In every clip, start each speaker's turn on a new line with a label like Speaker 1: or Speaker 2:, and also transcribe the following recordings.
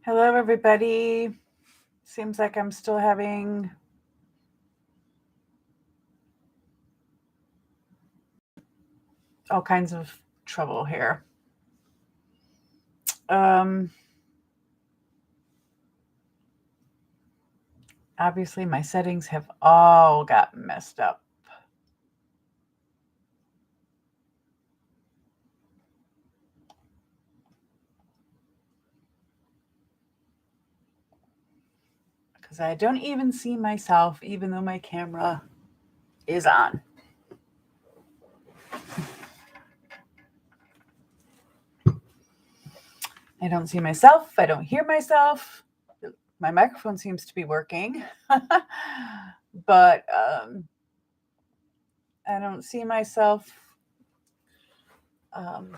Speaker 1: Hello, everybody. Seems like I'm still having all kinds of trouble here. Obviously, my settings have all got messed up. Because I don't even see myself, even though my camera is on. I don't see myself. I don't hear myself. My microphone seems to be working, but I don't see myself. So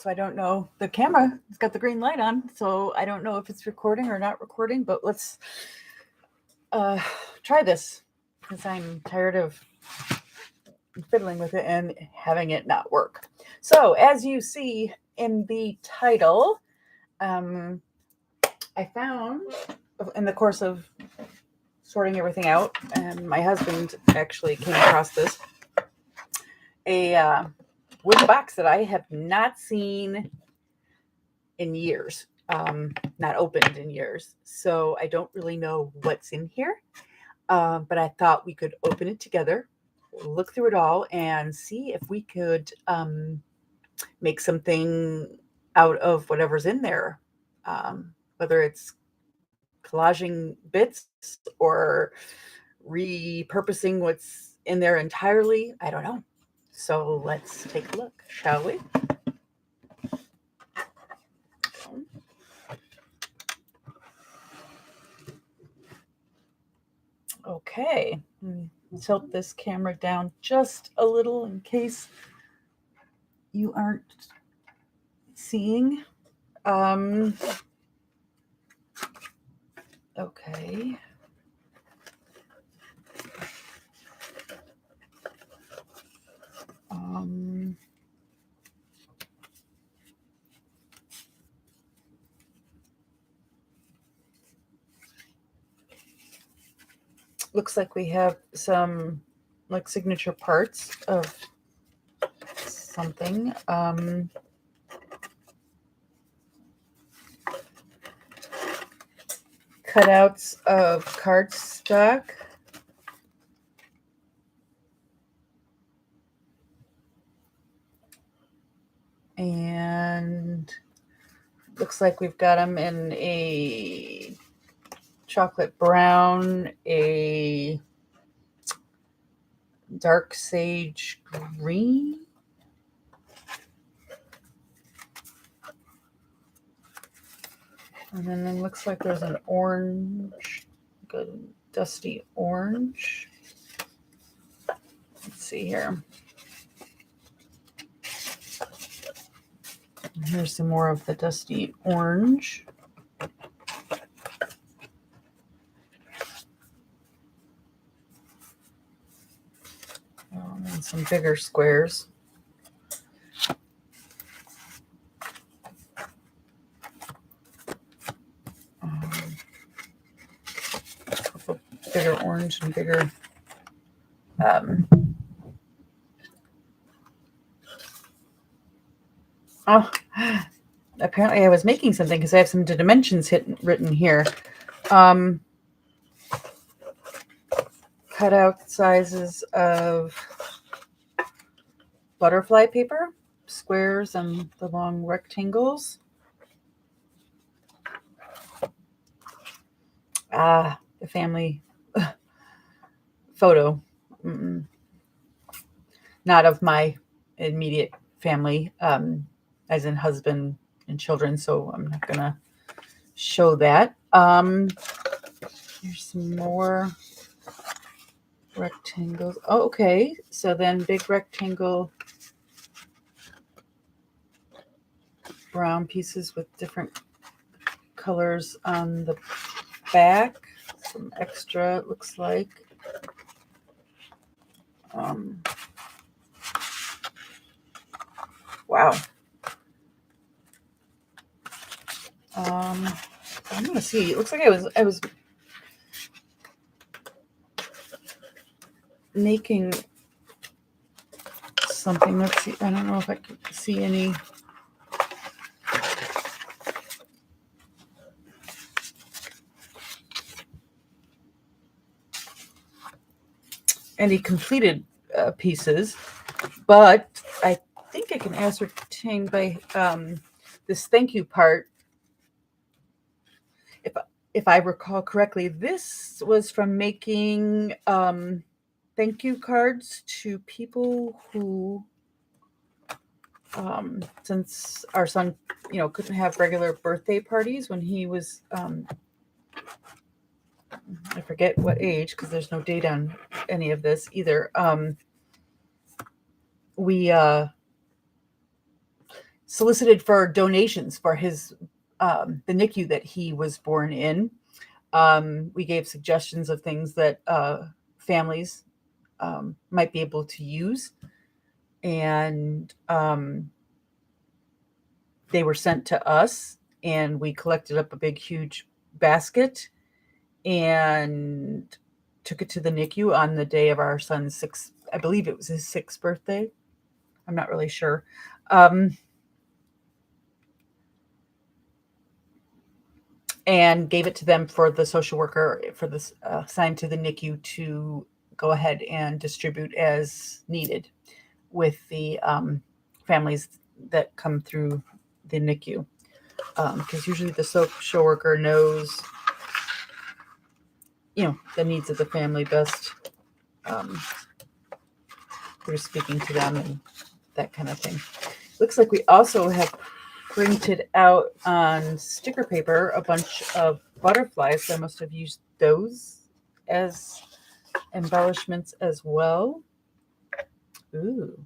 Speaker 1: I don't know. The camera has got the green light on, so I don't know if it's recording or not recording, but let's try this because I'm tired of fiddling with it and having it not work. So as you see in the title, I found in the course of sorting everything out, and my husband actually came across this, a wooden box that I have not seen in years, not opened in years. So I don't really know what's in here, but I thought we could open it together, look through it all, and see if we could make something out of whatever's in there, whether it's collaging bits or repurposing what's in there entirely. I don't know. So let's take a look, shall we? Okay, tilt this camera down just a little in case you aren't seeing. Okay. Looks like we have some like signature parts of something. Cutouts of cardstock. And looks like we've got them in a chocolate brown, a dark sage green, and then it looks like there's an orange, like a dusty orange. Let's see here. And here's some more of the dusty orange. And some bigger squares. A couple bigger orange and bigger apparently I was making something because I have some dimensions written here. Cutout sizes of butterfly paper, squares and the long rectangles. The family photo. Not of my immediate family, as in husband and children, so I'm not gonna show that. Here's some more rectangles. Oh, okay, so then big rectangle brown pieces with different colors on the back. Some extra, it looks like. Wow. I'm gonna see. It looks like I was making something. Let's see. I don't know if I can see any completed pieces, but I think I can ascertain by this thank you part. If I recall correctly, this was from making thank you cards to people who, since our son, couldn't have regular birthday parties when he was, I forget what age because there's no date on any of this either. We solicited for donations for his the NICU that he was born in. We gave suggestions of things that families might be able to use, and they were sent to us, and we collected up a big, huge basket and took it to the NICU on the day of our son's sixth. I believe it was his 6th birthday. I'm not really sure. And gave it to them for the social worker for this assigned to the NICU to go ahead and distribute as needed with the families that come through the NICU. Because usually the social worker knows, the needs of the family best through speaking to them and that kind of thing. Looks like we also have printed out on sticker paper a bunch of butterflies. So I must have used those as embellishments as well. Ooh,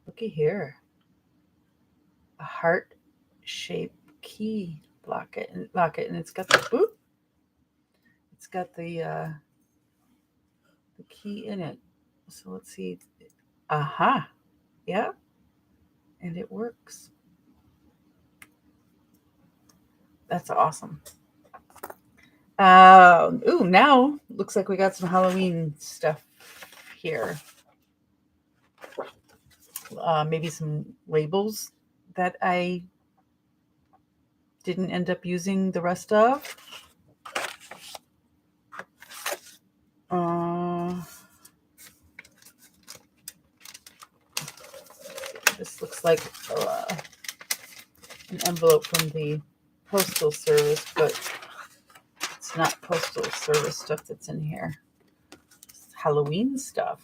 Speaker 1: looky here. A heart-shaped key locket, and it's got the It's got the key in it. So let's see. Aha. Yeah. And it works. That's awesome. Now looks like we got some Halloween stuff here. Maybe some labels that I didn't end up using the rest of. This looks like an envelope from the Postal Service, but it's not Postal Service stuff that's in here. It's Halloween stuff.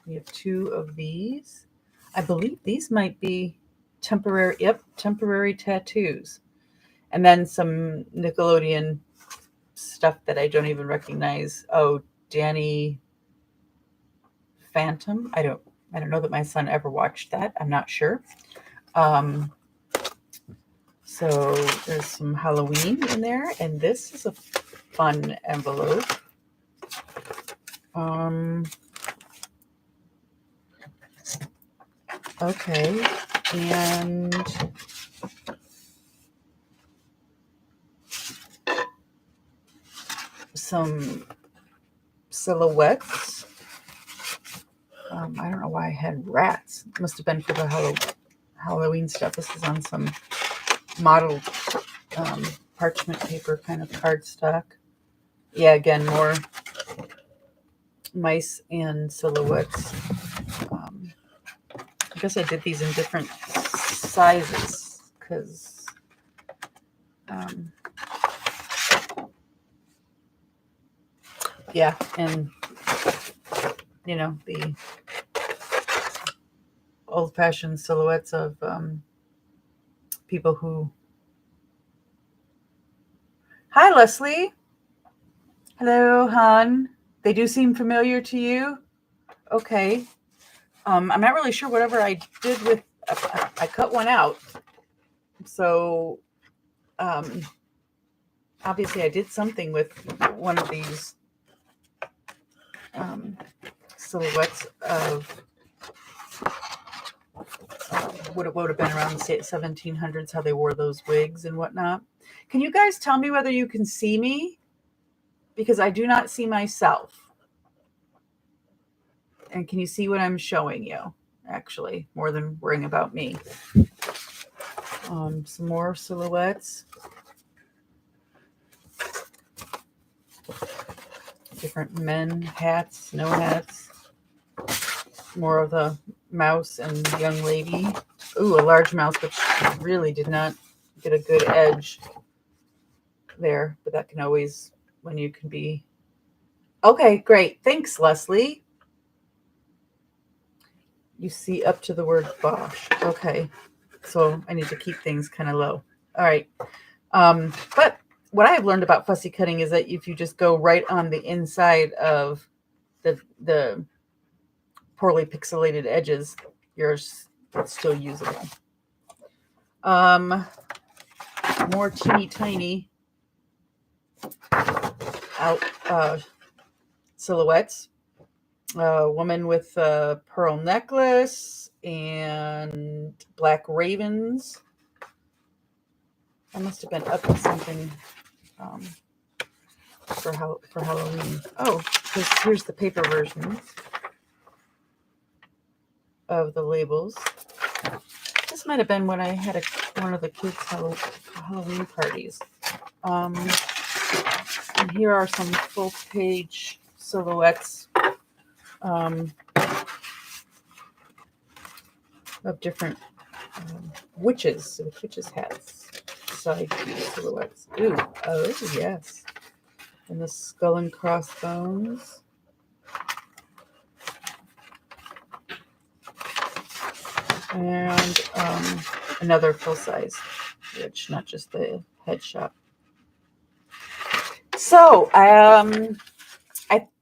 Speaker 1: We have 2 of these. I believe these might be temporary tattoos. And then some Nickelodeon stuff that I don't even recognize. Oh, Danny Phantom. I don't know that my son ever watched that. I'm not sure. So there's some Halloween in there, and this is a fun envelope. Okay, and some silhouettes. I don't know why I had rats. It must have been for the Halloween stuff. This is on some modeled parchment paper kind of cardstock. Yeah, again, more mice and silhouettes. I guess I did these in different sizes because yeah, and the old-fashioned silhouettes of people who. Hi, Leslie. Hello, hon. They do seem familiar to you? Okay. I'm not really sure whatever I did with. I cut one out. So, obviously, I did something with one of these silhouettes of would have been around the 1700s, how they wore those wigs and whatnot. Can you guys tell me whether you can see me? Because I do not see myself. And can you see what I'm showing you? Actually, more than worrying about me. Some more silhouettes. Different men hats, no hats. More of the mouse and young lady. Ooh, a large mouse, which really did not get a good edge there. But that can always, when you can be... Okay, great. Thanks, Leslie. You see up to the word Bosch. Okay. So I need to keep things kind of low. All right. But what I have learned about fussy cutting is that if you just go right on the inside of the poorly pixelated edges, it's still usable. More teeny tiny silhouettes. A woman with a pearl necklace and black ravens. I must have been up to something for Halloween. Oh, here's the paper version of the labels. This might have been when I had one of the kids' Halloween parties. And here are some full page silhouettes of different witches hats, side silhouettes. Ooh, oh yes. And the skull and crossbones. And another full size witch, not just the headshot. So I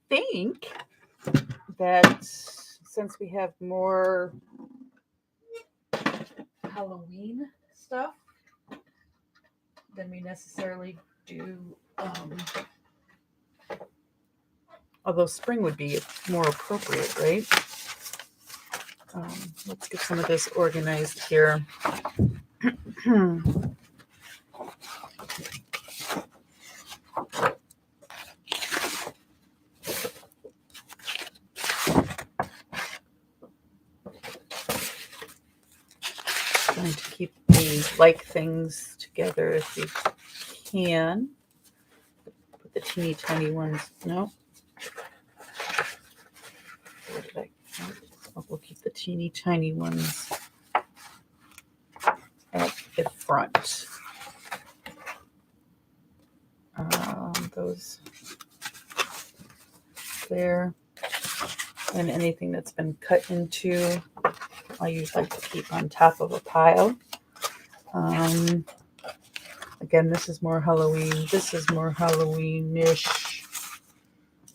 Speaker 1: think that since we have more Halloween stuff than we necessarily do, although spring would be more appropriate, right? Let's get some of this organized here. Trying to keep the like things together if you can. Put the teeny tiny ones. No. Where did I? Oh, we'll keep the teeny tiny ones at the front. Those there, and anything that's been cut into, I usually like to keep on top of a pile. Again, this is more Halloween. This is more Halloween-ish,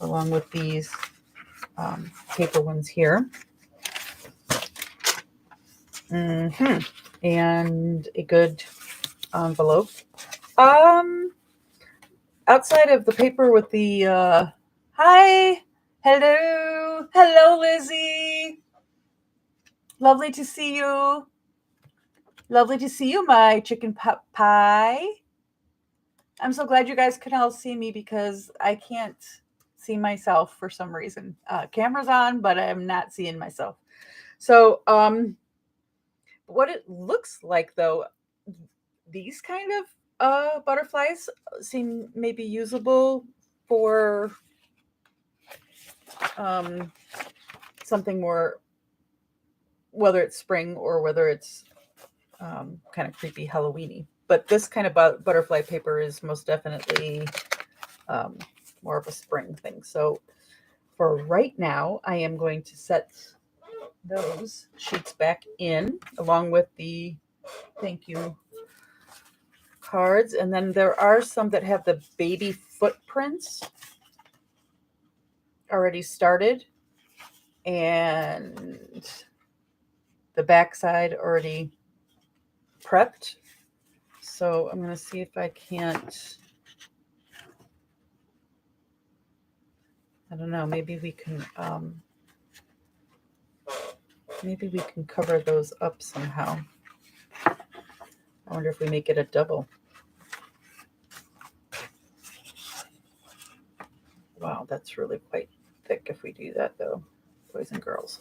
Speaker 1: along with these paper ones here. And a good envelope. Outside of the paper with the hi, hello, Lizzie. Lovely to see you. Lovely to see you, my chicken pie. I'm so glad you guys can all see me because I can't see myself for some reason. Camera's on, but I'm not seeing myself. So, what it looks like, though, these kind of butterflies seem maybe usable for something more, whether it's spring or whether it's kind of creepy Halloween-y. But this kind of butterfly paper is most definitely more of a spring thing. So for right now, I am going to set those sheets back in along with the thank you cards. And then there are some that have the baby footprints already started and the backside already prepped. So I'm going to see if I can't, I don't know, maybe we can Maybe we can cover those up somehow. I wonder if we make it a double. Wow, that's really quite thick if we do that, though, boys and girls.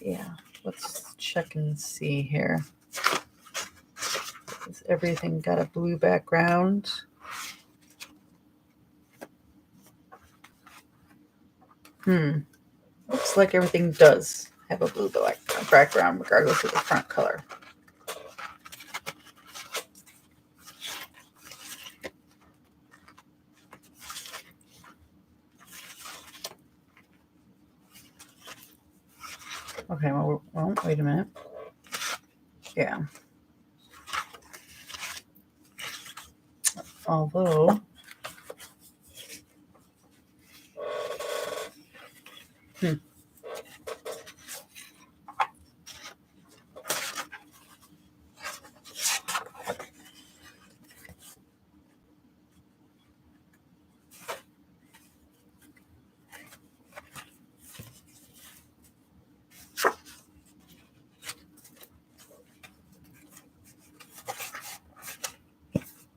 Speaker 1: Yeah, let's check and see here. Has everything got a blue background? Looks like everything does have a blue background, regardless of the front color. Okay, well, wait a minute. Yeah. Although,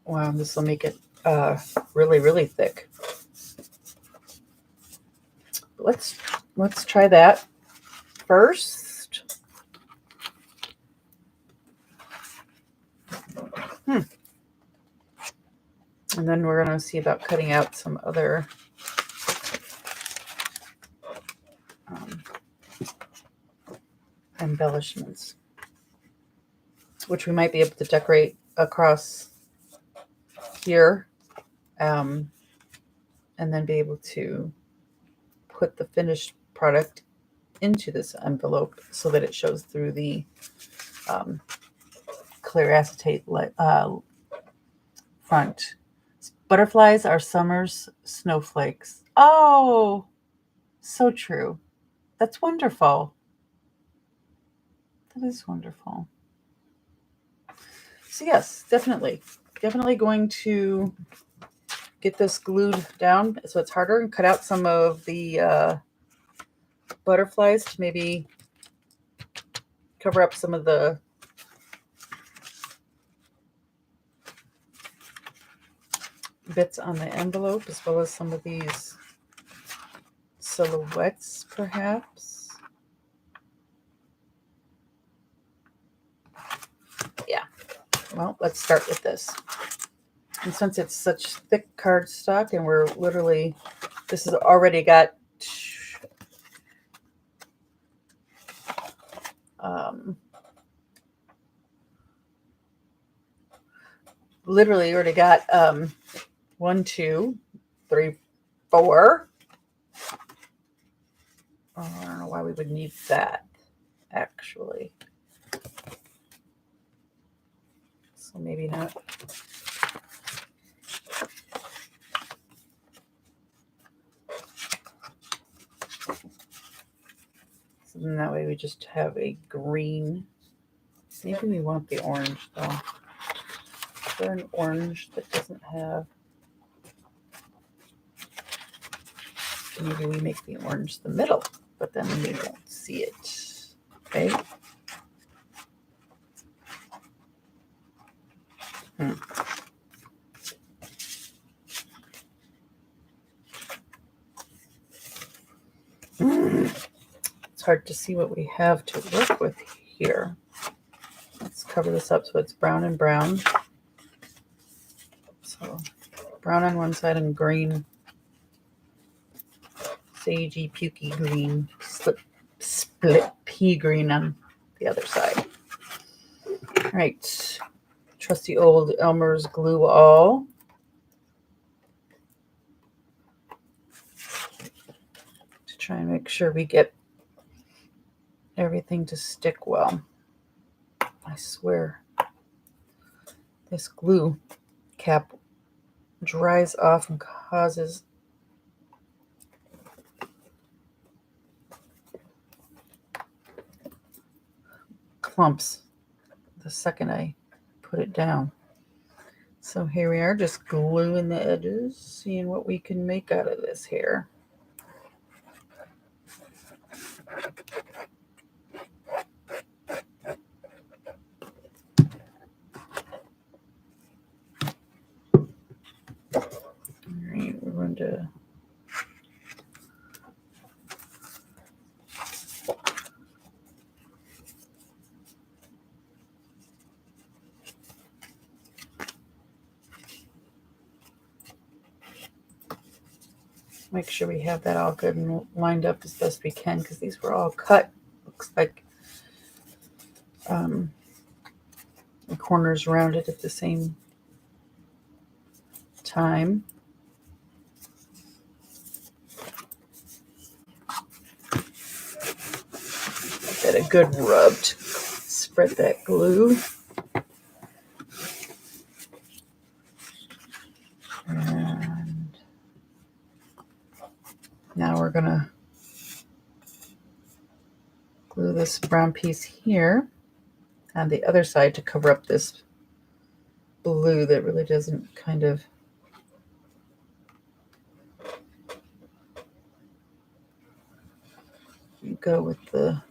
Speaker 1: wow, this will make it really, really thick. Let's try that first. And then we're going to see about cutting out some other embellishments, which we might be able to decorate across here, and then be able to put the finished product into this envelope so that it shows through the clear acetate front. Butterflies are summer's snowflakes. Oh, so true. That's wonderful. That is wonderful. So yes, definitely going to get this glued down so it's harder and cut out some of the butterflies to maybe cover up some of the bits on the envelope, as well as some of these silhouettes, perhaps. Yeah. Well, let's start with this. And since it's such thick cardstock, and we're literally, this has already got literally already got 1, 2, 3, 4. Oh, I don't know why we would need that, actually. So maybe not. So then that way we just have a green. Maybe we want the orange, though. Is there an orange that doesn't have? Maybe we make the orange the middle, but then we won't see it. Okay. It's hard to see what we have to work with here. Let's cover this up so it's brown and brown. So brown on one side and green, sagey, pukey green, split pea green on the other side. All right. Trusty old Elmer's glue all. To try and make sure we get everything to stick well. I swear this glue cap dries off and causes clumps the second I put it down. So here we are, just gluing the edges, seeing what we can make out of this here. trying to... Make sure we have that all good and lined up as best we can, because these were all cut. Looks like the corners rounded at the same time. Get a good rub to spread that glue. And now we're going to glue this brown piece here on the other side to cover up this blue that really doesn't kind of go with the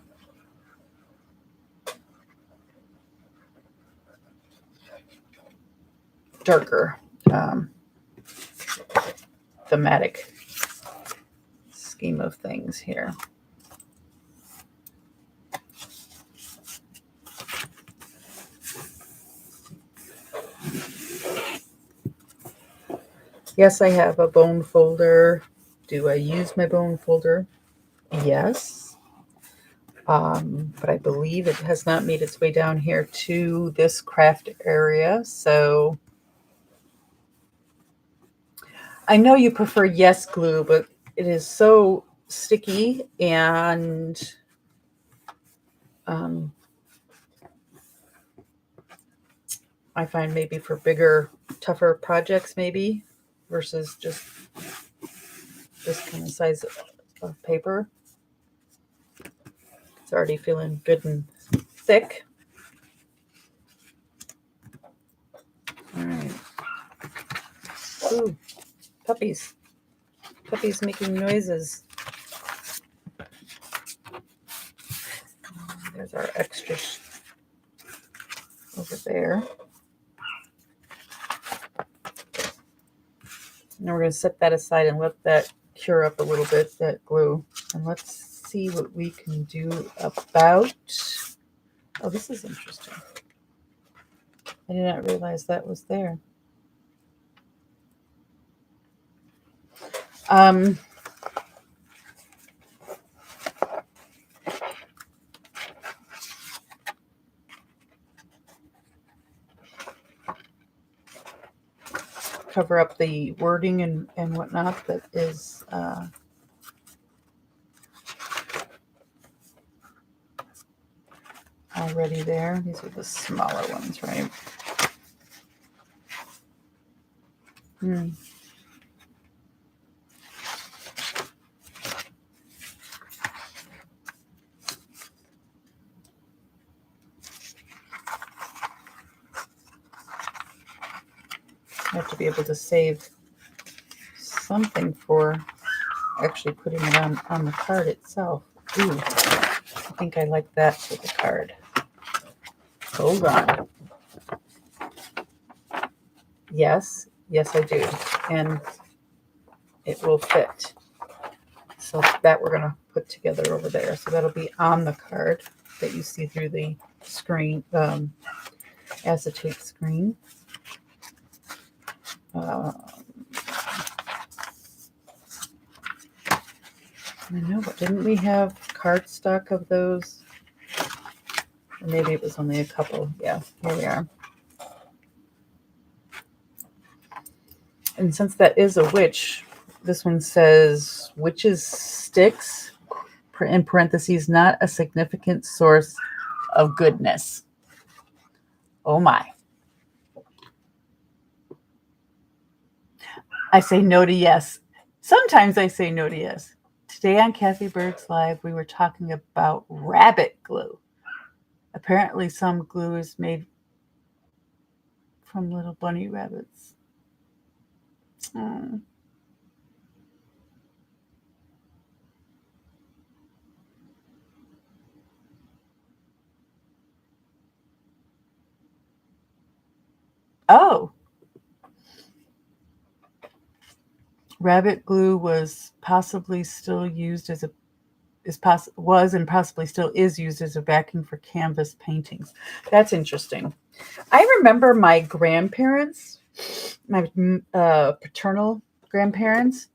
Speaker 1: darker thematic scheme of things here. Yes, I have a bone folder. Do I use my bone folder? Yes. But I believe it has not made its way down here to this craft area. So I know you prefer Yes glue, but it is so sticky, and I find maybe for bigger, tougher projects, maybe, versus just this kind of size of paper. It's already feeling good and thick. All right. Ooh, puppies. Puppies making noises. There's our extra over there. Now we're going to set that aside and let that cure up a little bit, that glue. And let's see what we can do about... Oh, this is interesting. I did not realize that was there. Cover up the wording and whatnot that is already there. These are the smaller ones, right? I have to be able to save something for actually putting it on the card itself. Ooh, I think I like that for the card. Hold on. Yes, I do. And it will fit. So that we're going to put together over there. So that'll be on the card that you see through the screen, acetate screen. I know, but didn't we have cardstock of those? Or maybe it was only a couple. Yeah, here we are. And since that is a witch, this one says, witches' sticks, in parentheses, not a significant source of goodness. Oh my. I say no to yes. Sometimes I say no to yes. Today on Kathy Berg's Live, we were talking about rabbit glue. Apparently some glue is made from little bunny rabbits. Oh. Rabbit glue was possibly still used as a was and possibly still is used as a backing for canvas paintings. That's interesting. I remember my grandparents, my paternal grandparents,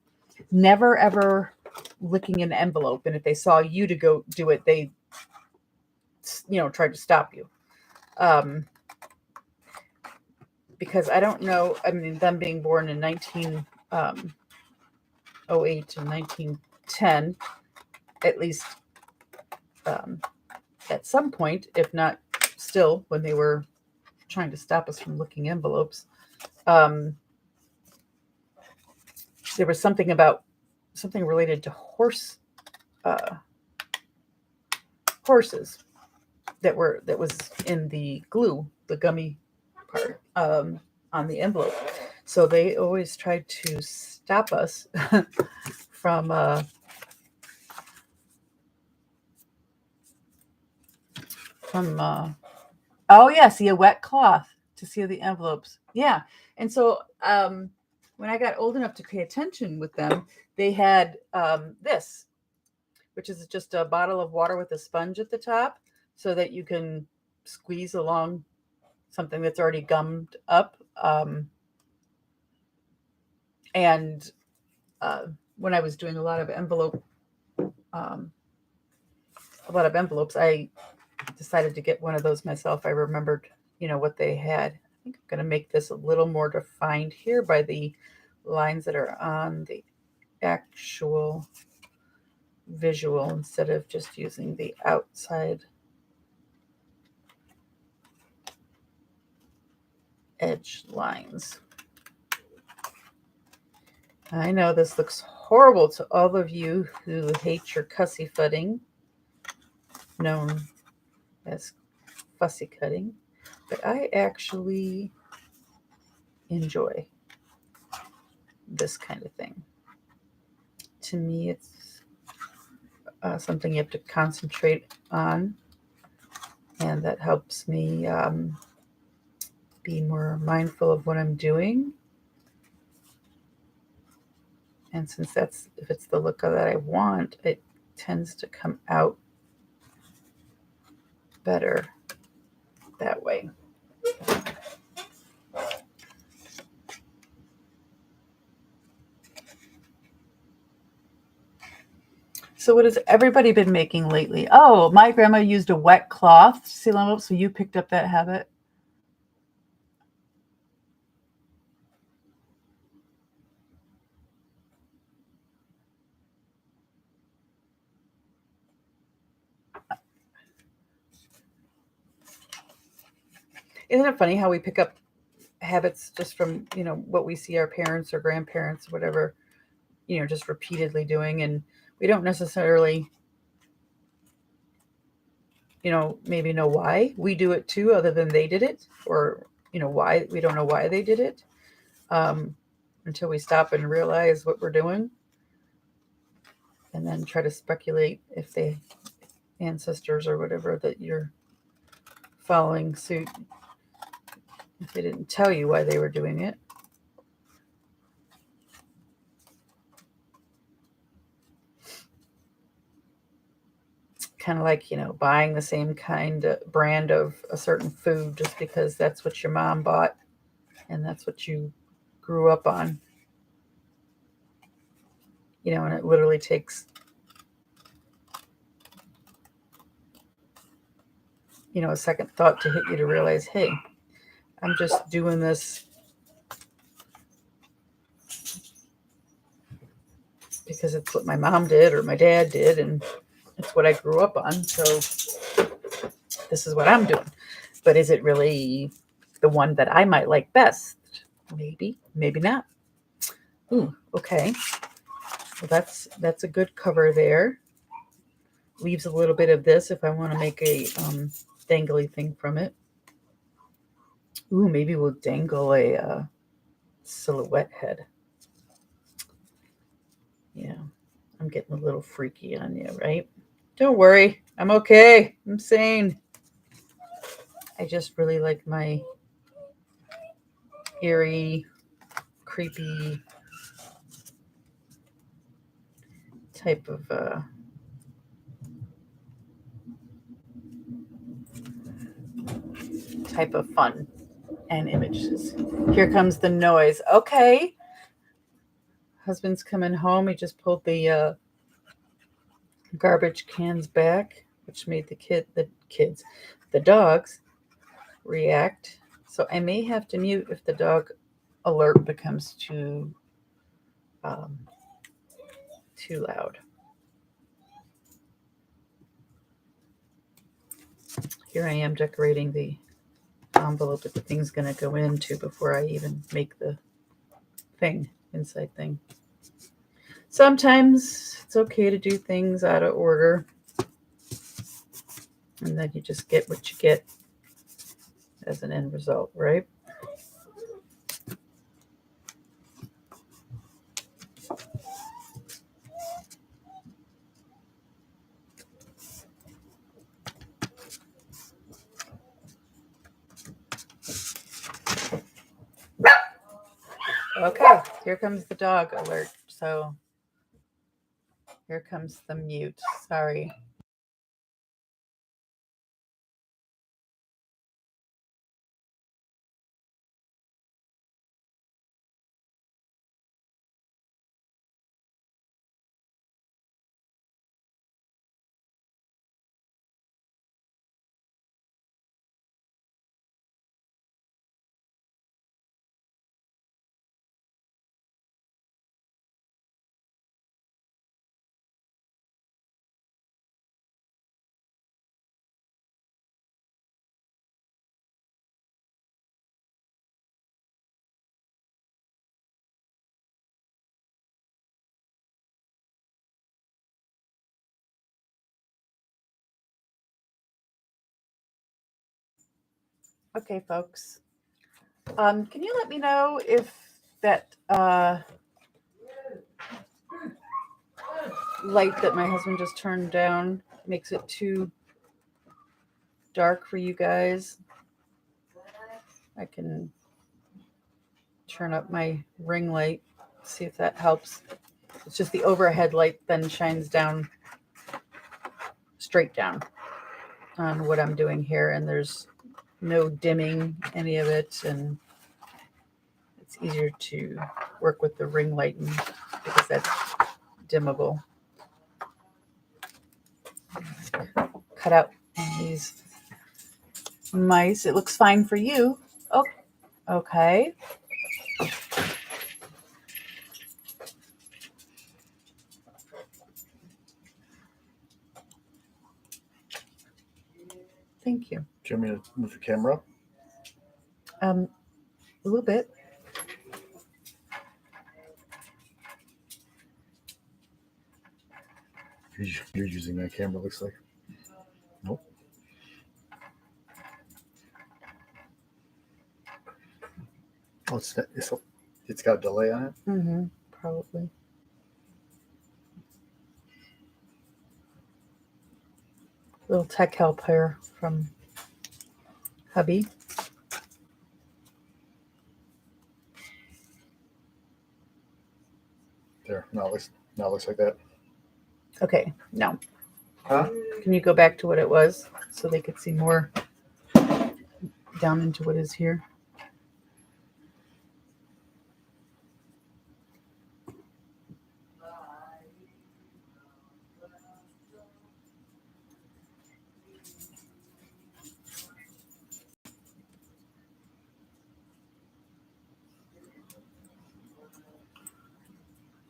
Speaker 1: never ever licking an envelope, and if they saw you to go do it, they, tried to stop you. Because I don't know. I mean, them being born in 1908 and 1910, at least at some point, if not still, when they were trying to stop us from licking envelopes, there was something related to horses that was in the glue, the gummy part on the envelope. So they always tried to stop us from oh yeah, see, a wet cloth to seal the envelopes. Yeah. And so when I got old enough to pay attention with them, they had this, which is just a bottle of water with a sponge at the top so that you can squeeze along something that's already gummed up. And when I was doing a lot of envelopes, I decided to get one of those myself. I remembered, what they had. I think I'm going to make this a little more defined here by the lines that are on the actual visual instead of just using the outside edge lines. I know this looks horrible to all of you who hate your cussy footing, known as fussy cutting, but I actually enjoy this kind of thing. To me, it's something you have to concentrate on, and that helps me be more mindful of what I'm doing. And since if it's the look that I want, it tends to come out better that way. So what has everybody been making lately? Oh, my grandma used a wet cloth to seal envelopes, so you picked up that habit. Isn't it funny how we pick up habits just from, what we see our parents or grandparents, whatever, just repeatedly doing, and we don't necessarily, maybe know why we do it too, other than they did it, or, why we don't know why they did it, until we stop and realize what we're doing, and then try to speculate if they ancestors or whatever that you're following suit, if they didn't tell you why they were doing it. Kind of like, buying the same brand of a certain food just because that's what your mom bought and that's what you grew up on. And it literally takes, a second thought to hit you to realize, hey, I'm just doing this because it's what my mom did or my dad did, and it's what I grew up on. So this is what I'm doing. But is it really the one that I might like best? Maybe, maybe not. Ooh, okay. Well, that's a good cover there. Leaves a little bit of this if I want to make a dangly thing from it. Ooh, maybe we'll dangle a silhouette head. Yeah, I'm getting a little freaky on you, right? Don't worry, I'm okay. I'm sane. I just really like my eerie, creepy type of fun and images. Here comes the noise. Okay. Husband's coming home. He just pulled the garbage cans back, which made the dogs react. So I may have to mute if the dog alert becomes too loud. Here I am decorating the envelope that the thing's going to go into before I even make the inside thing. Sometimes it's okay to do things out of order, and then you just get what you get as an end result, right? Okay, here comes the dog alert. So here comes the mute. Sorry. Okay, folks. Can you let me know if that light that my husband just turned down makes it too dark for you guys? I can turn up my ring light, see if that helps. It's just the overhead light then shines down, straight down on what I'm doing here, and there's no dimming any of it, and it's easier to work with the ring light because that's dimmable. Cut out these mice. It looks fine for you. Oh, okay. Thank you.
Speaker 2: Do you want me to move the camera?
Speaker 1: A little bit.
Speaker 2: You're using that camera, looks like. Nope. Oh, it's got a delay on it?
Speaker 1: Probably. Little tech help here from hubby.
Speaker 2: There, now it looks like that.
Speaker 1: Okay, no.
Speaker 2: Huh?
Speaker 1: Can you go back to what it was so they could see more down into what is here?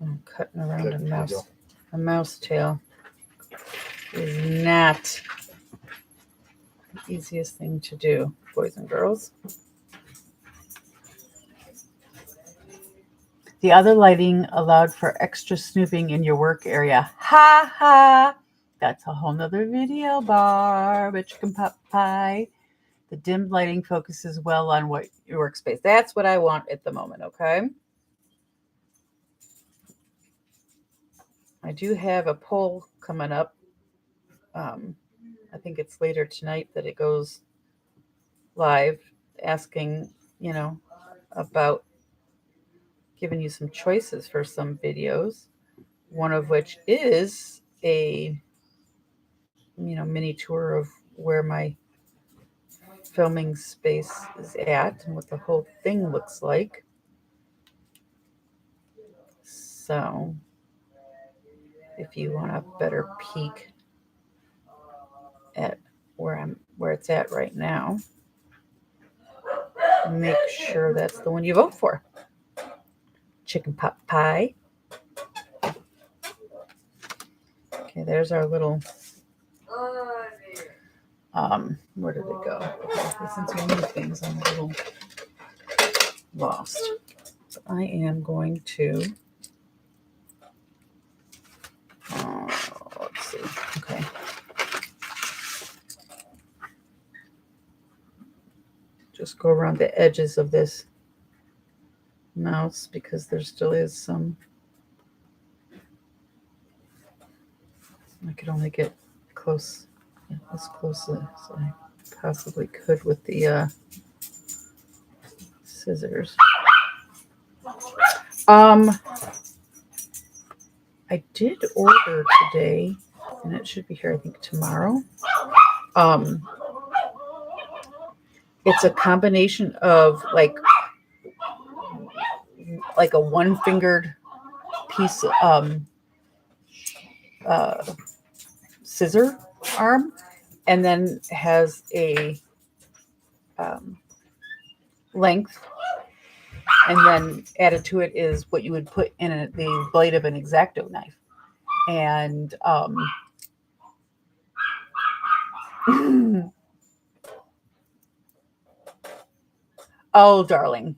Speaker 1: I'm cutting around a mouse tail is not the easiest thing to do, boys and girls. The other lighting allowed for extra snooping in your work area. Ha ha! That's a whole nother video, Barb at Chicken Pot Pie. The dimmed lighting focuses well on what your workspace. That's what I want at the moment, okay? I do have a poll coming up. I think it's later tonight that it goes live, asking, about giving you some choices for some videos. one of which is a mini tour of where my filming space is at and what the whole thing looks like. So if you want a better peek at where it's at right now, make sure that's the one you vote for. Chicken pot pie. Okay, there's our little where did it go? Okay, since we moved things, I'm a little lost. So I am going to let's see. Okay. Just go around the edges of this mouse because there still is some. I could only get close, as close as I possibly could with the scissors. I did order today, and it should be here, I think, tomorrow. It's a combination of like a one-fingered piece scissor arm, and then has a length, and then added to it is what you would put in the blade of an X-Acto knife. And oh, darling,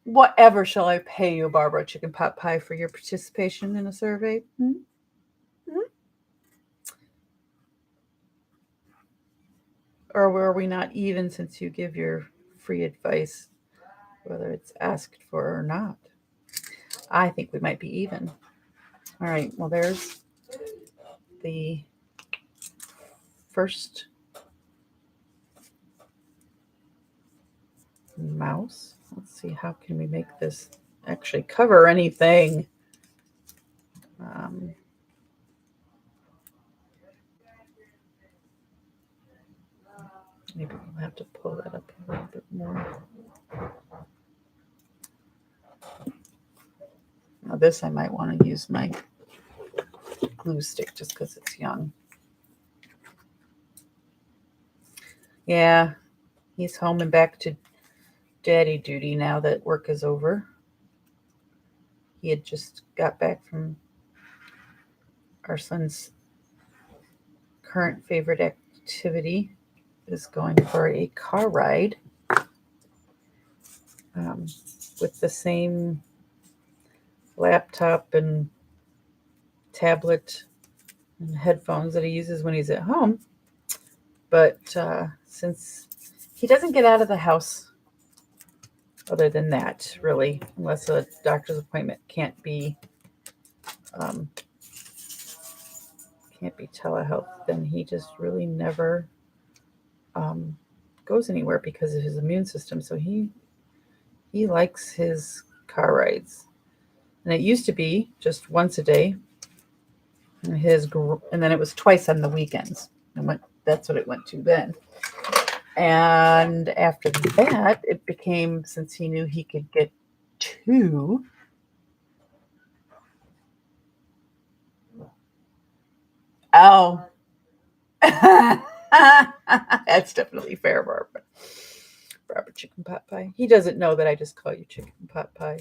Speaker 1: whatever shall I pay you, Barbara Chicken Pot Pie, for your participation in a survey? Or were we not even, since you give your free advice, whether it's asked for or not? I think we might be even. All right, well, there's the first mouse. Let's see, how can we make this actually cover anything? Maybe we'll have to pull that up a little bit more. Now this, I might want to use my glue stick just because it's young. Yeah, he's home and back to daddy duty now that work is over. He had just got back from our son's current favorite activity, is going for a car ride with the same laptop and tablet and headphones that he uses when he's at home. But since he doesn't get out of the house other than that, really, unless a doctor's appointment can't be telehealth, then he just really never goes anywhere because of his immune system. So he likes his car rides, and it used to be just once a day, and then it was twice on the weekends. And that's what it went to then. And after that, it became, since he knew he could get 2. Oh, that's definitely fair, Barbara. Barbara Chicken Pot Pie. He doesn't know that I just call you Chicken Pot Pie.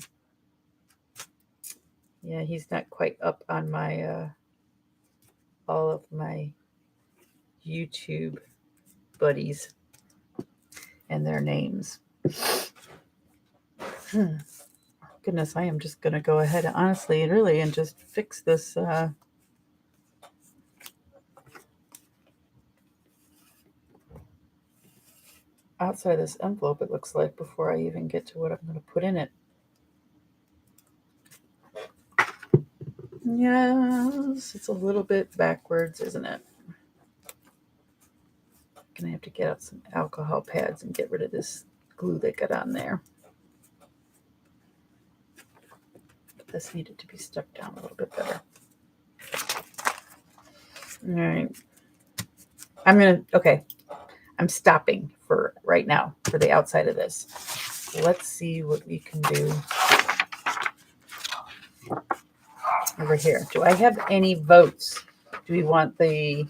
Speaker 1: Yeah, he's not quite up on my all of my YouTube buddies and their names. Goodness, I am just going to go ahead, honestly and really, and just fix this outside of this envelope, it looks like, before I even get to what I'm going to put in it. Yes, it's a little bit backwards, isn't it? I'm going to have to get out some alcohol pads and get rid of this glue that got on there. This needed to be stuck down a little bit better. All right. I'm stopping for right now for the outside of this. Let's see what we can do over here. Do I have any votes? Do we want the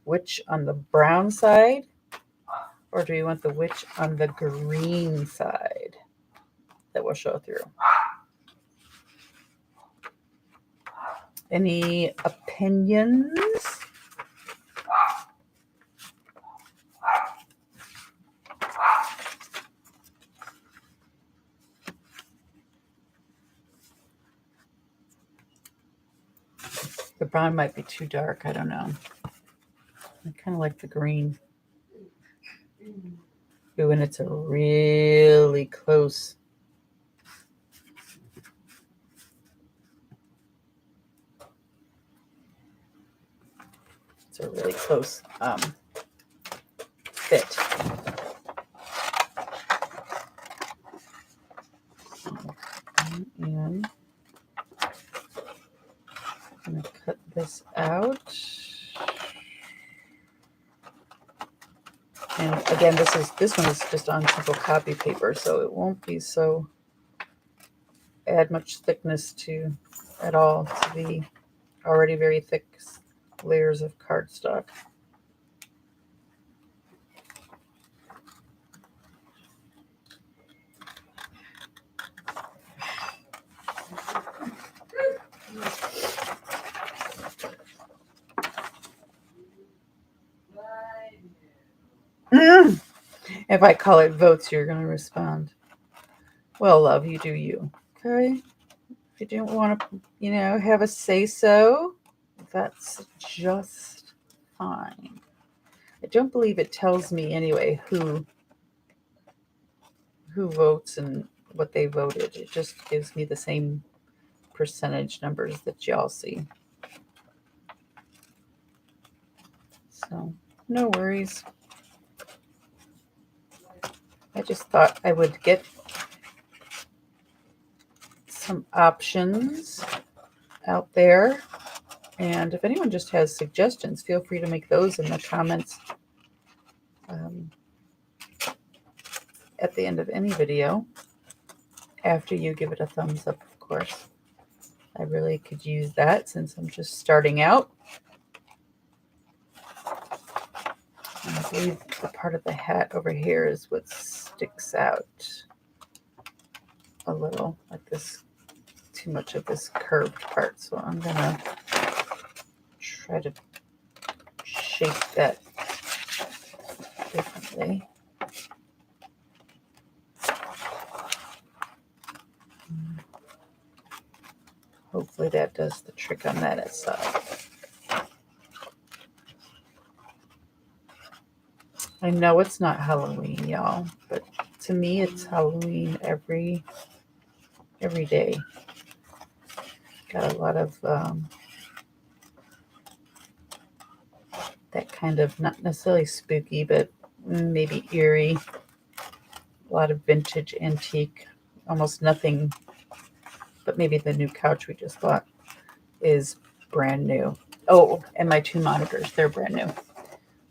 Speaker 1: witch on the brown side, or do we want the witch on the green side that will show through? Any opinions? The brown might be too dark. I don't know. I kind of like the green. Ooh, and it's a really close. It's a really close fit. And I'm going to cut this out. And again, this one is just on simple copy paper, so it won't be so add much thickness to at all to the already very thick layers of cardstock. If I call it votes, you're going to respond. Well, love, you do you. Okay? If you don't want to, have a say-so, that's just fine. I don't believe it tells me anyway who votes and what they voted. It just gives me the same percentage numbers that y'all see. So, no worries. I just thought I would get some options out there. And if anyone just has suggestions, feel free to make those in the comments at the end of any video. After you give it a thumbs up, of course. I really could use that since I'm just starting out. And I believe the part of the hat over here is what sticks out a little, like this, too much of this curved part. So I'm going to try to shape that differently. Hopefully that does the trick on that side. I know it's not Halloween, y'all, but to me it's Halloween every day. Got a lot of that kind of, not necessarily spooky, but maybe eerie. A lot of vintage, antique, almost nothing, but maybe the new couch we just bought is brand new. Oh, and my 2 monitors, they're brand new.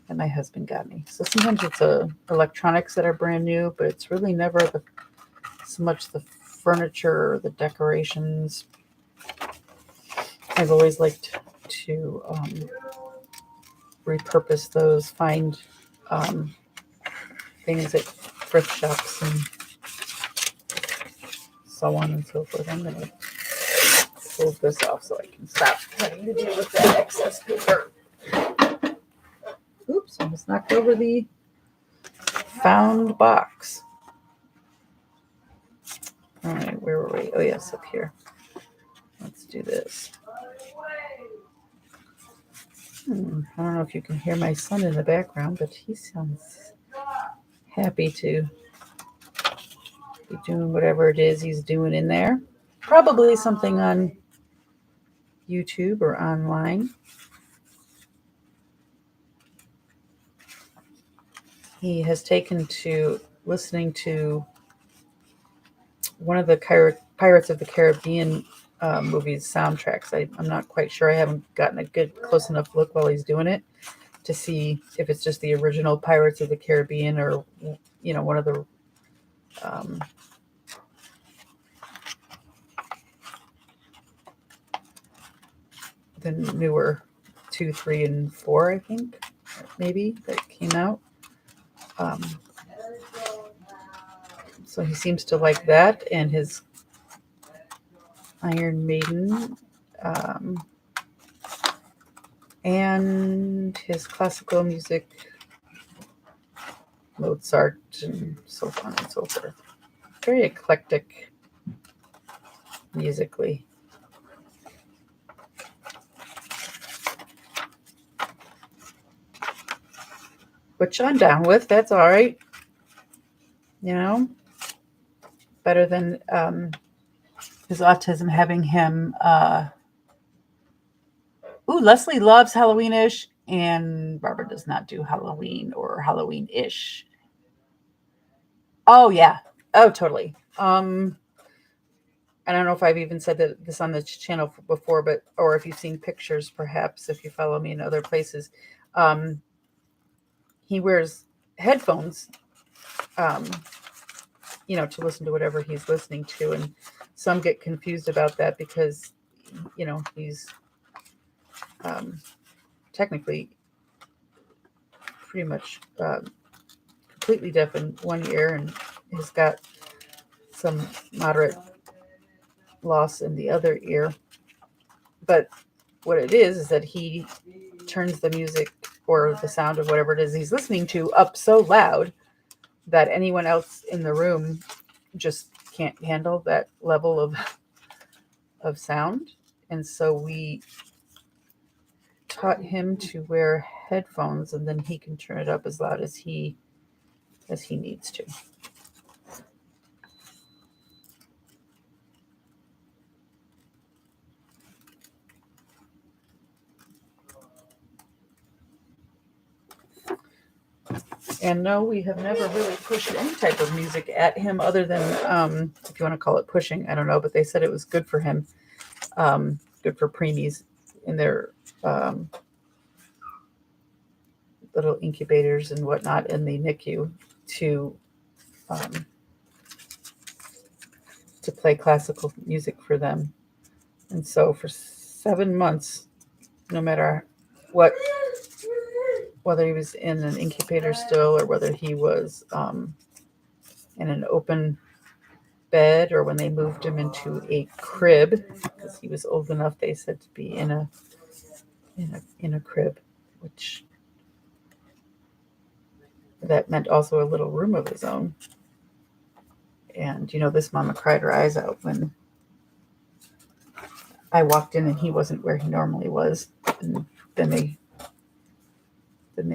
Speaker 1: And my husband got me. So sometimes it's electronics that are brand new, but it's really never so much the furniture or the decorations. I've always liked to repurpose those, find things at thrift shops and so on and so forth. I'm going to pull this off so I can stop having to deal with that excess paper. Oops, almost knocked over the found box. All right, where were we? Oh, yes, up here. Let's do this. I don't know if you can hear my son in the background, but he sounds happy to be doing whatever it is he's doing in there. Probably something on YouTube or online. He has taken to listening to one of the Pirates of the Caribbean movies soundtracks. I'm not quite sure. I haven't gotten a good close enough look while he's doing it to see if it's just the original Pirates of the Caribbean or one of the um, the newer 2, 3, and 4, I think, maybe, that came out. Um, so he seems to like that, and his Iron Maiden, and his classical music, Mozart, and so on and so forth. Very eclectic musically. Which I'm down with. That's all right. Better than his autism having him. Leslie loves Halloween-ish, and Barbara does not do Halloween or Halloween-ish. Oh yeah. Oh, totally. I don't know if I've even said this on the channel before, or if you've seen pictures, perhaps if you follow me in other places. He wears headphones, to listen to whatever he's listening to, and some get confused about that because, he's technically pretty much completely deaf in one ear, and he's got some moderate loss in the other ear. But what it is that he turns the music or the sound of whatever it is he's listening to up so loud that anyone else in the room just can't handle that level of sound. And so we taught him to wear headphones, and then he can turn it up as loud as he needs to. And no, we have never really pushed any type of music at him other than, if you want to call it pushing, I don't know, but they said it was good for him, good for preemies in their little incubators and whatnot in the NICU to play classical music for them. And so for 7 months, no matter whether he was in an incubator still or whether he was in an open bed or when they moved him into a crib, because he was old enough, they said, to be in a crib, which that meant also a little room of his own. And this mama cried her eyes out when I walked in and he wasn't where he normally was, and then they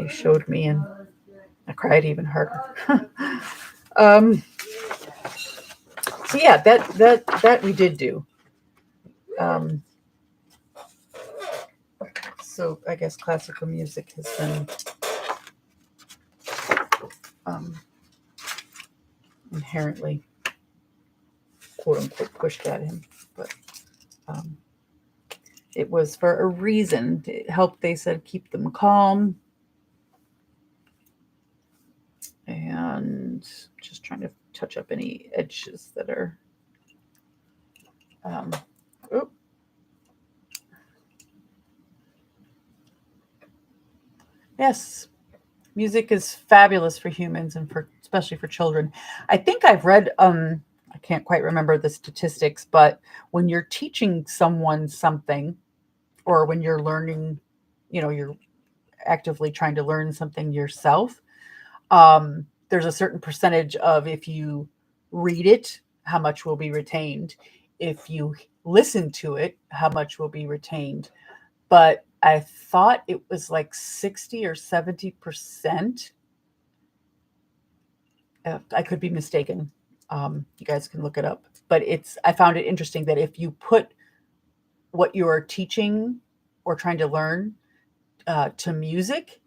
Speaker 1: showed me, and I cried even harder. So yeah, that we did do. So I guess classical music has been inherently, quote unquote, pushed at him, but it was for a reason. It helped, they said, keep them calm. And just trying to touch up any edges that are yes, music is fabulous for humans and especially for children. I think I've read, I can't quite remember the statistics, but when you're teaching someone something, or when you're learning, you're actively trying to learn something yourself, there's a certain percentage of, if you read it, how much will be retained. If you listen to it, how much will be retained. But I thought it was like 60 or 70%. I could be mistaken. You guys can look it up. But I found it interesting that if you put what you are teaching or trying to learn to music,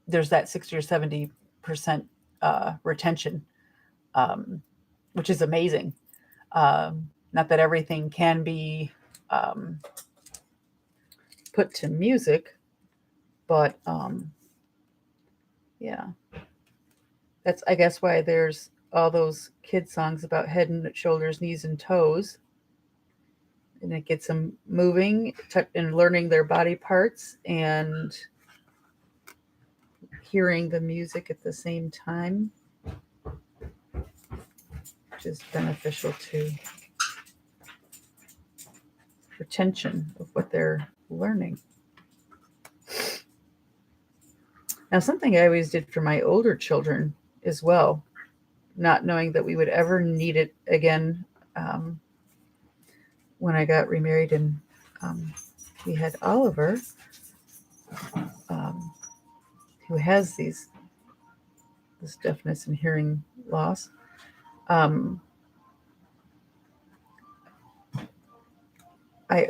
Speaker 1: there's that 60 or 70% retention, which is amazing. Not that everything can be put to music, but yeah, that's, I guess, why there's all those kid songs about head and shoulders, knees and toes, and it gets them moving and learning their body parts and hearing the music at the same time, which is beneficial to retention of what they're learning. Now, something I always did for my older children as well, not knowing that we would ever need it again, when I got remarried and we had Oliver, who has this deafness and hearing loss. I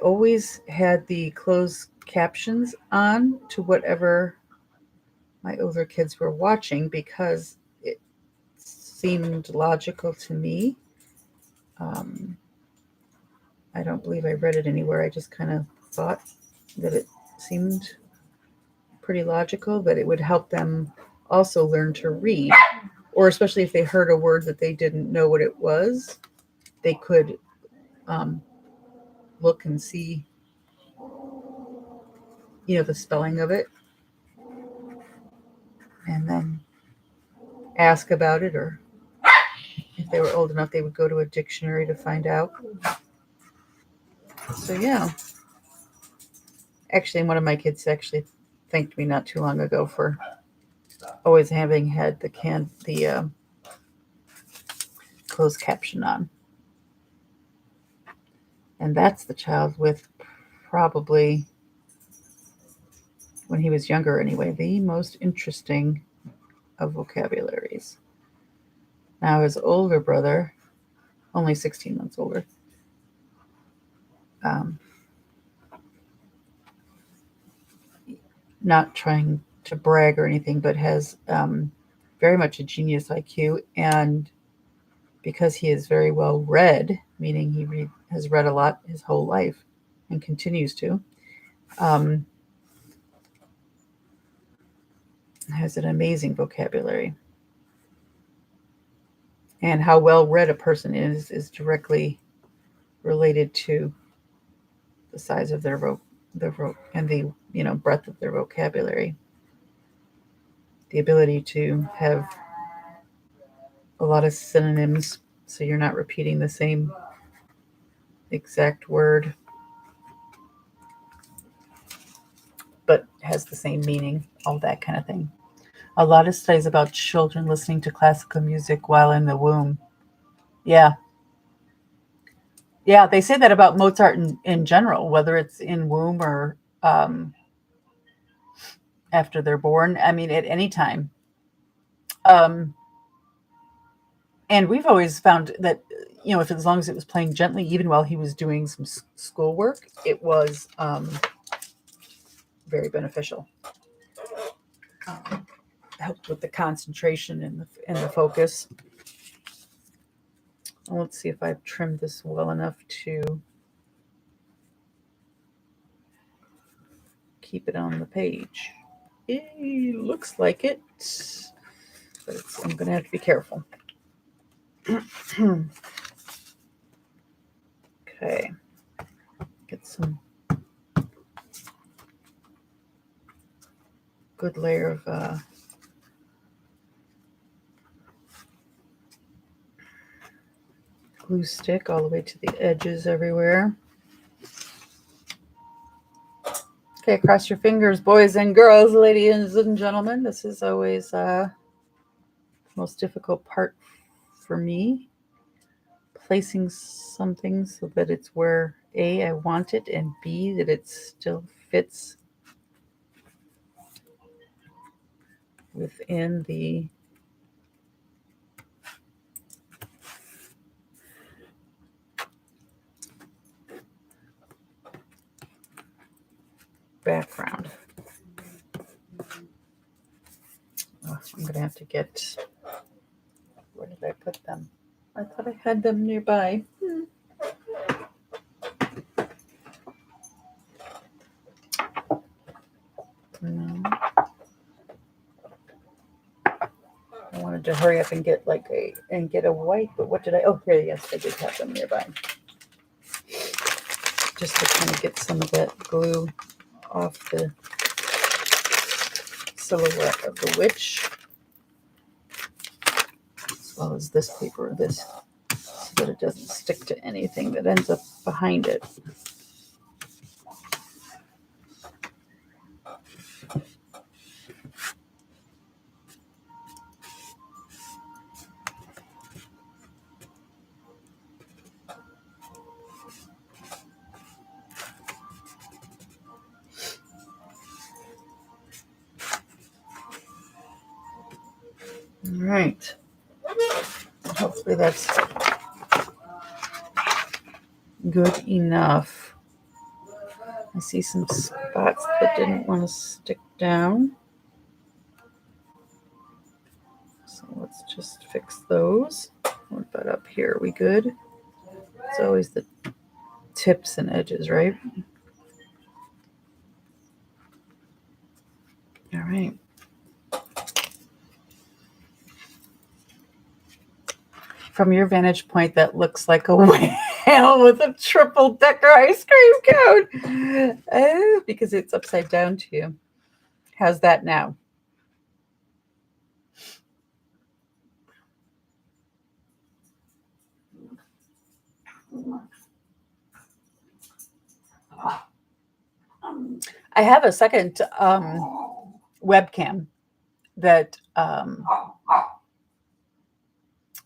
Speaker 1: always had the closed captions on to whatever my older kids were watching because it seemed logical to me. I don't believe I read it anywhere. I just kind of thought that it seemed pretty logical that it would help them also learn to read, or especially if they heard a word that they didn't know what it was, they could look and see, the spelling of it, and then ask about it, or if they were old enough, they would go to a dictionary to find out. So yeah, actually, one of my kids actually thanked me not too long ago for always having had the closed caption on, and that's the child with probably, when he was younger anyway, the most interesting of vocabularies. Now his older brother, only 16 months older, not trying to brag or anything, but has very much a genius IQ, and because he is very well read, meaning he has read a lot his whole life and continues to, has an amazing vocabulary. And how well read a person is directly related to the size of their and the breadth of their vocabulary. The ability to have a lot of synonyms, so you're not repeating the same exact word, but has the same meaning, all that kind of thing. A lot of studies about children listening to classical music while in the womb. Yeah. Yeah, they say that about Mozart in general, whether it's in womb or after they're born. I mean, at any time. And we've always found that, if as long as it was playing gently, even while he was doing some schoolwork, it was very beneficial. Helped with the concentration and the focus. Let's see if I've trimmed this well enough to keep it on the page. It looks like it, but I'm going to have to be careful. Okay. Get some good layer of glue stick all the way to the edges everywhere. Okay, cross your fingers, boys and girls, ladies and gentlemen. This is always the most difficult part for me. Placing something so that it's where A, I want it, and B, that it still fits within the background. Oh, I'm going to have to get, where did I put them? I thought I had them nearby. wanted to hurry up and get get a white, but what did I? Oh, here, yes, I did have them nearby. Just to kind of get some of that glue off the silhouette of the witch, as well as this paper, so that it doesn't stick to anything that ends up behind it. All right. Hopefully that's good enough. I see some spots that didn't want to stick down. So let's just fix those. What about up here? Are we good? It's always the tips and edges, right? All right. From your vantage point, that looks like a whale with a triple-decker ice cream cone. Because it's upside down to you. How's that now? I have a second webcam that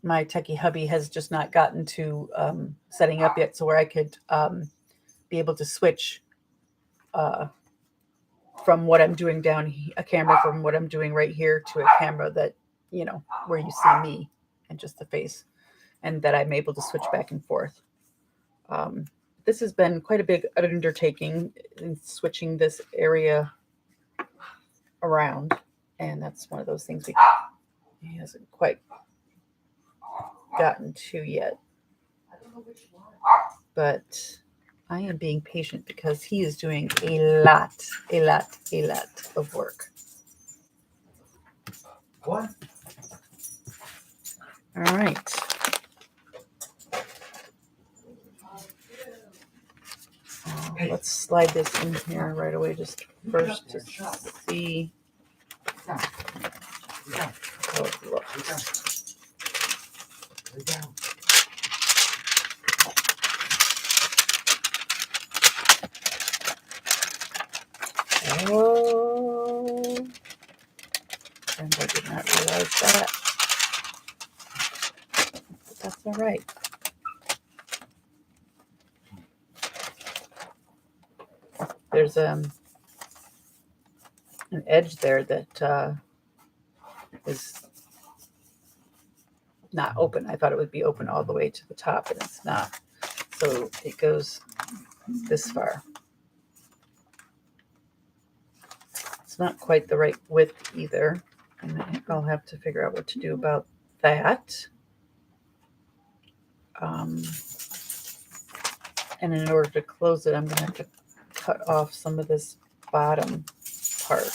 Speaker 1: my techie hubby has just not gotten to setting up yet, so where I could be able to switch from what I'm doing a camera from what I'm doing right here to a camera that, where you see me and just the face, and that I'm able to switch back and forth. This has been quite a big undertaking in switching this area around, and that's one of those things he hasn't quite gotten to yet. But I am being patient because he is doing a lot of work.
Speaker 2: What?
Speaker 1: All right. Let's slide this in here right away, just first to see how it looks. Oh, and I did not realize that. But that's all right. There's an edge there that is not open. I thought it would be open all the way to the top, and it's not. So it goes this far. It's not quite the right width either, and I'll have to figure out what to do about that. And in order to close it, I'm going to have to cut off some of this bottom part.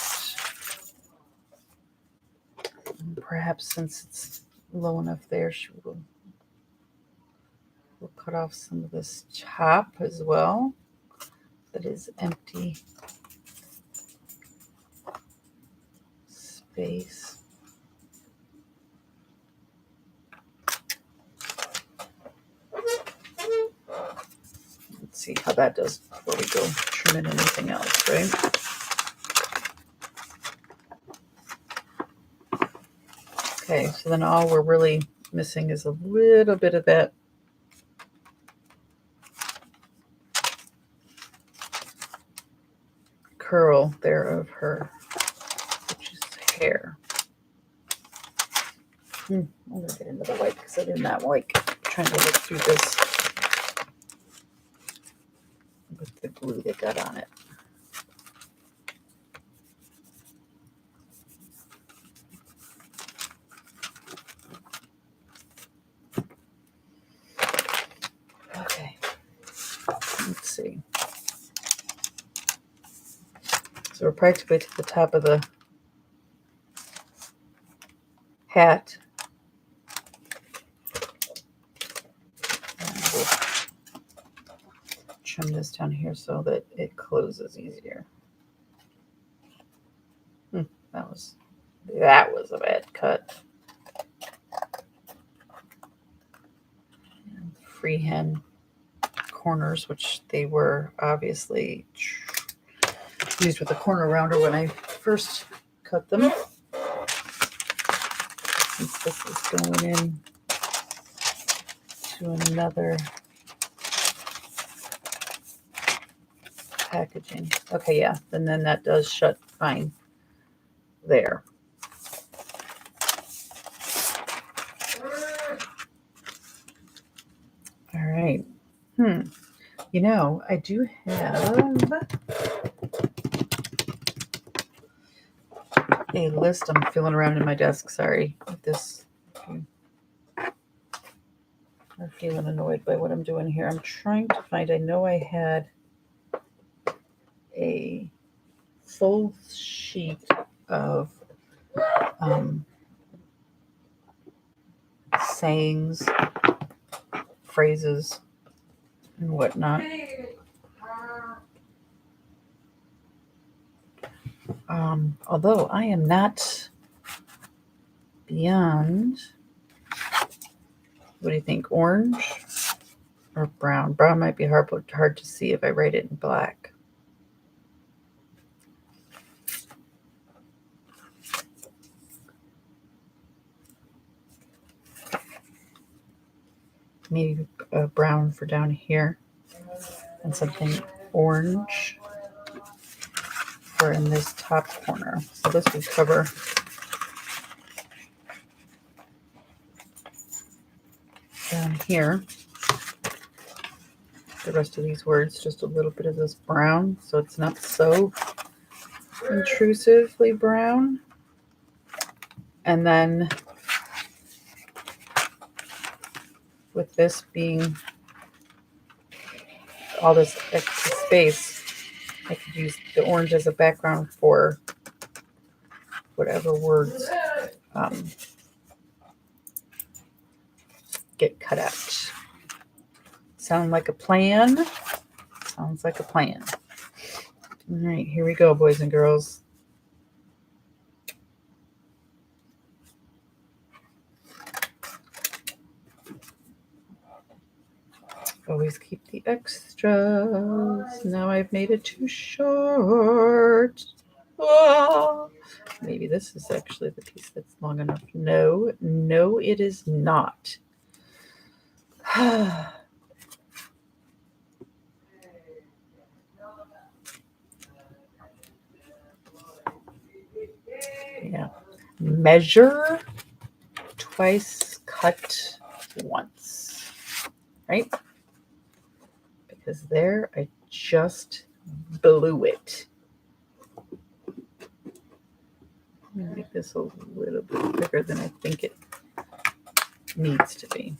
Speaker 1: And perhaps since it's low enough there, we'll cut off some of this top as well that is empty space. Let's see how that does before we go trimming anything else, right? Okay, so then all we're really missing is a little bit of that curl there of her, which is hair. I'm going to get another wipe because I did not like trying to look through this with the glue that got on it. Okay, let's see. So we're practically to the top of the hat, trim this down here so that it closes easier. That was a bad cut. And freehand corners, which they were obviously used with a corner rounder when I first cut them. Since this is going in to another packaging. Okay, yeah, and then that does shut fine there. All right. You know, I do have a list. I'm feeling around in my desk. Sorry with this. I'm feeling annoyed by what I'm doing here. I'm trying to find, I know I had a full sheet of sayings, phrases, and whatnot. Although I am not beyond, what do you think, orange or brown? Brown might be hard to see if I write it in black. Maybe brown for down here, and something orange for in this top corner. So this will cover down here the rest of these words, just a little bit of this brown so it's not so intrusively brown. And then with this being all this extra space, I could use the orange as a background for whatever words get cut out. Sound like a plan? Sounds like a plan. All right, here we go, boys and girls. Always keep the extras. Now I've made it too short. Oh, maybe this is actually the piece that's long enough. No, it is not. Yeah. Measure twice, cut once. Right? Because there I just blew it. I'm going to make this a little bit bigger than I think it needs to be.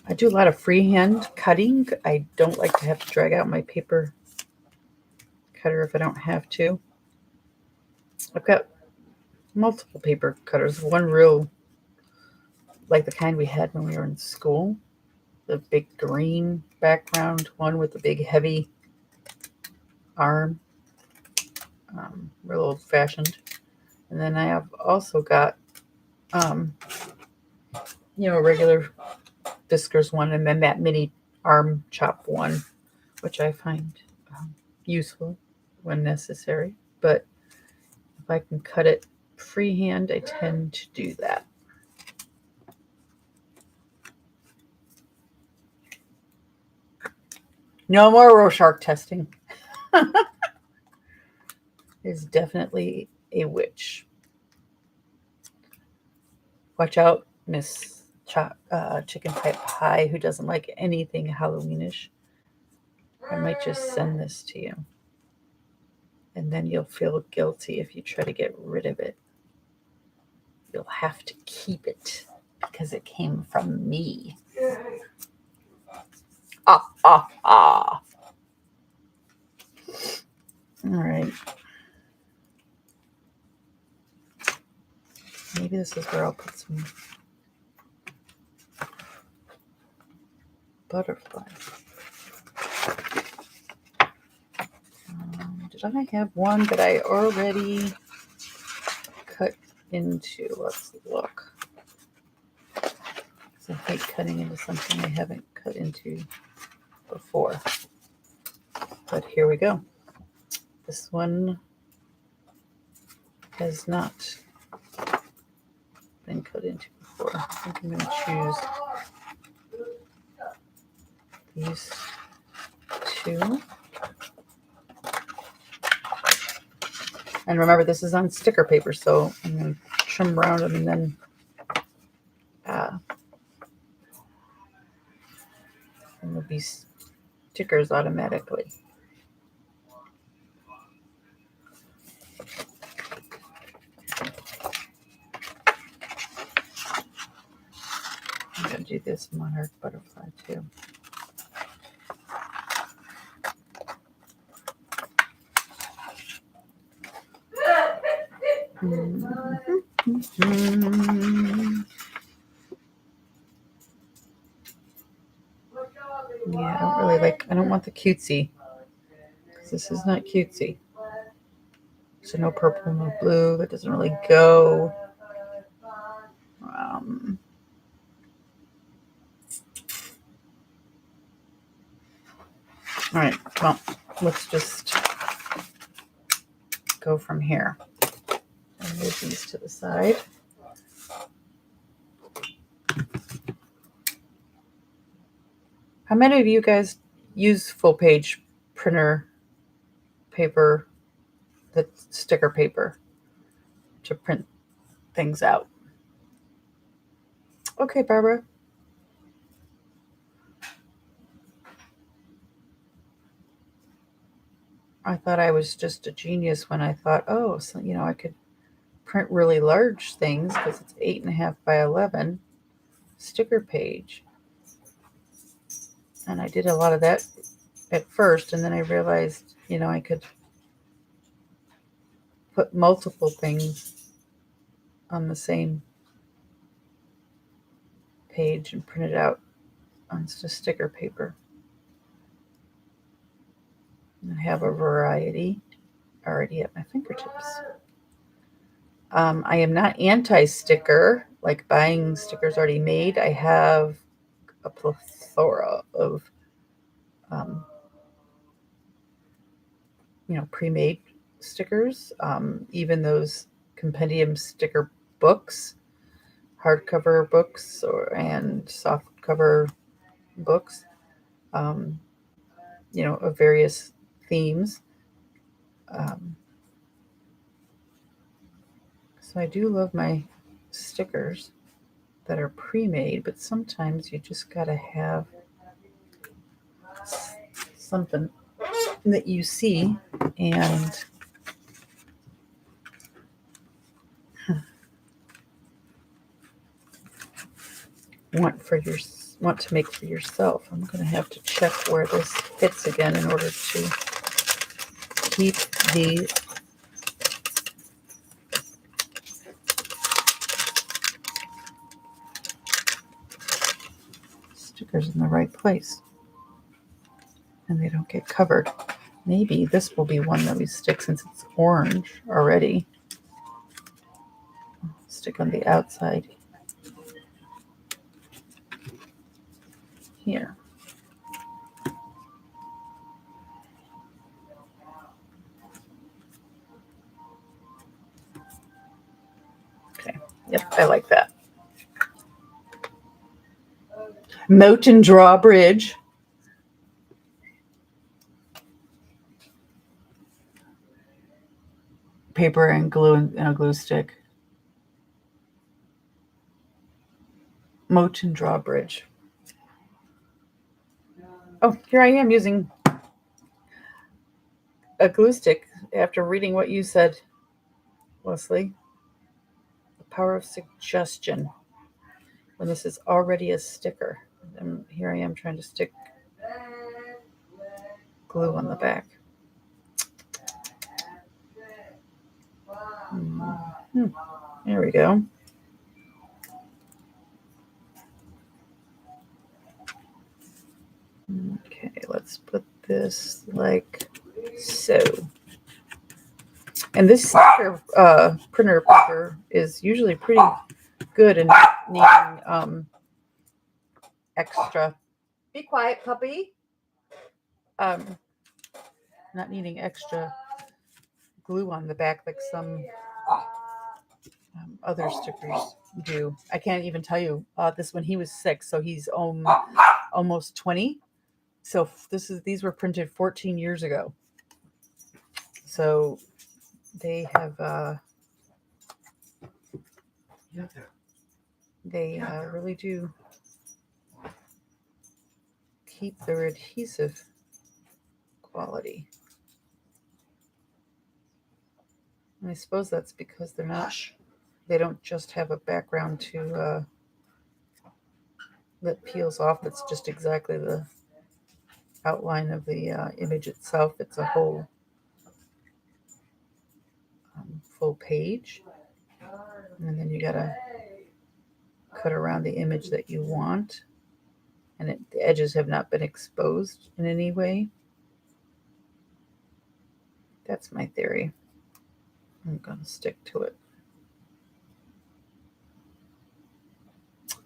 Speaker 1: I do a lot of freehand cutting. I don't like to have to drag out my paper cutter if I don't have to. I've got multiple paper cutters. One real, like the kind we had when we were in school. The big green background one with the big heavy arm. Real old fashioned. And then I have also got, a regular Fiskars one, and then that mini arm chop one, which I find useful when necessary. But if I can cut it freehand, I tend to do that. No more Rorschach testing. Is definitely a witch. Watch out, Miss Chicken Pie, who doesn't like anything Halloweenish. I might just send this to you. And then you'll feel guilty if you try to get rid of it. You'll have to keep it because it came from me. Ah. All right. Maybe this is where I'll put some butterflies. Did I have one that I already cut into? Let's look. I hate cutting into something I haven't cut into before. But here we go. This one has not been cut into before. I think I'm going to choose these two. And remember, this is on sticker paper, so I'm going to trim around them and then and there'll be stickers automatically. I'm going to do this monarch butterfly too. Yeah, I don't want the cutesy, because this is not cutesy. So no purple, no blue, that doesn't really go. All right, well, let's just go from here. And move these to the side. How many of you guys use full page printer paper, the sticker paper, to print things out? Okay, Barbara. I thought I was just a genius when I thought, oh, so, I could print really large things because it's 8.5 by 11 sticker page. And I did a lot of that at first, and then I realized, I could put multiple things on the same page and print it out on just sticker paper. And I have a variety already at my fingertips. I am not anti-sticker, like buying stickers already made. I have a plethora of, pre-made stickers. Even those compendium sticker books, hardcover books and softcover books, of various themes. So I do love my stickers that are pre-made, but sometimes you just gotta have something that you see and want to make for yourself. I'm gonna have to check where this fits again in order to keep the stickers in the right place and they don't get covered. Maybe this will be one that we stick since it's orange already. Stick on the outside here. Okay, yep, I like that. Moat and Drawbridge. Paper and glue and a glue stick. Moat and Drawbridge. Oh, here I am using a glue stick after reading what you said, Leslie. The power of suggestion. When this is already a sticker. And here I am trying to stick glue on the back. There we go. Okay, let's put this like so. And this printer paper is usually pretty good in needing extra. Be quiet, puppy. Not needing extra glue on the back like some other stickers do. I can't even tell you. This when he was 6, so he's almost 20. So these were printed 14 years ago. So they have they really do keep their adhesive quality. And I suppose that's because they don't just have a background to that peels off. That's just exactly the outline of the image itself. It's a whole full page, and then you gotta cut around the image that you want, and the edges have not been exposed in any way. That's my theory. I'm gonna stick to it.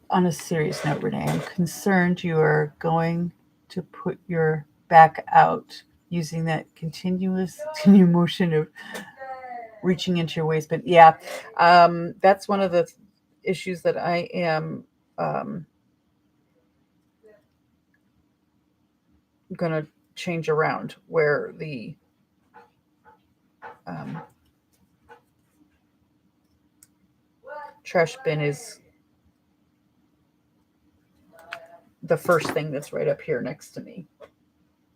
Speaker 1: On a serious note, Renee, I'm concerned you are going to put your back out using that continual motion of reaching into your waistband. Yeah, that's one of the issues that I am going to change around, where the trash bin is the first thing that's right up here next to me,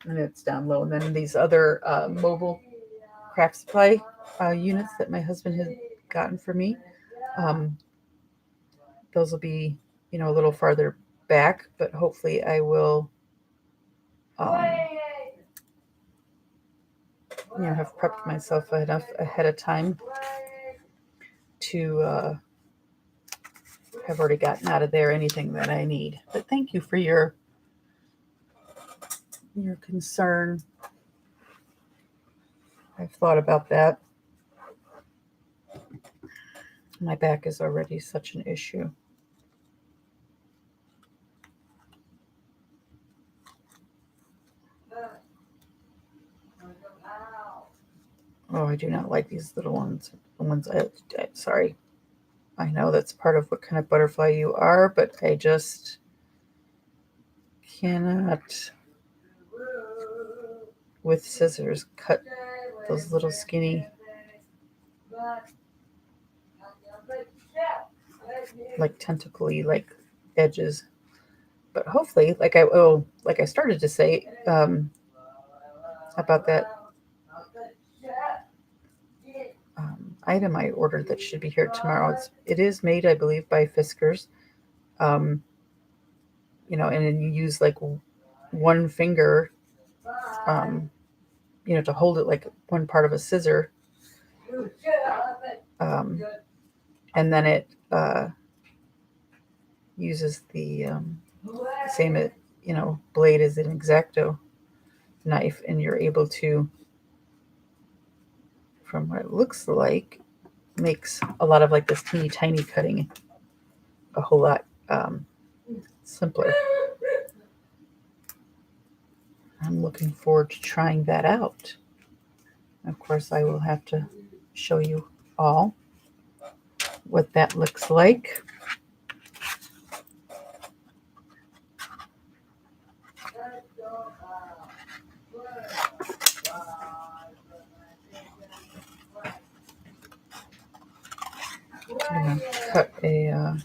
Speaker 1: and it's down low. And then these other mobile craft supply units that my husband has gotten for me, those will be, a little farther back, but hopefully I will have prepped myself enough ahead of time to have already gotten out of there anything that I need. But thank you for your concern. I've thought about that. My back is already such an issue. Oh, I do not like these little ones. The ones sorry. I know that's part of what kind of butterfly you are, but I just cannot, with scissors, cut those little skinny, like tentacly, like edges. But hopefully, like I started to say about that item I ordered that should be here tomorrow. It is made, I believe, by Fiskars. And then you use like one finger, to hold it like one part of a scissor. And then it uses the same, blade as an X-Acto knife, and you're able to, from what it looks like, makes a lot of like this teeny tiny cutting a whole lot simpler. I'm looking forward to trying that out. Of course, I will have to show you all what that looks like. I'm going to cut a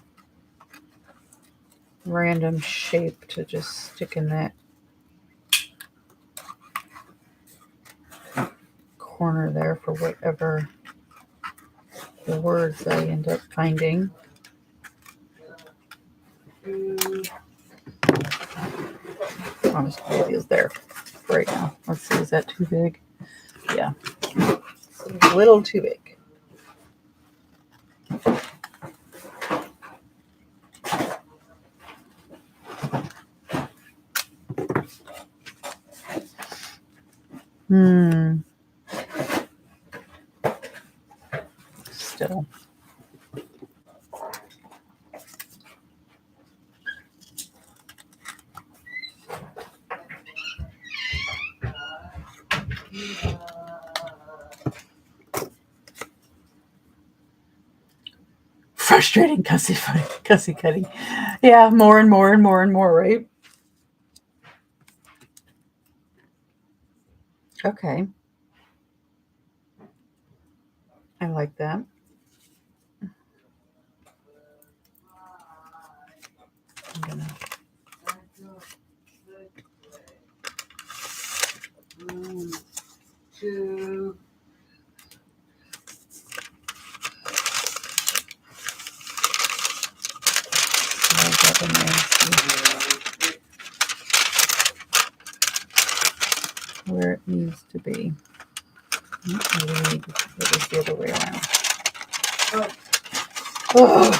Speaker 1: random shape to just stick in that corner there for whatever words I end up finding. I'll just leave these there for right now. Let's see, is that too big? Yeah, it's a little too big. Still. Frustrating cussy cutting. Yeah, more and more and more and more, right? Okay. I like that. I'm gonna... where it needs to be. Maybe we need to put it the other way around. Oh.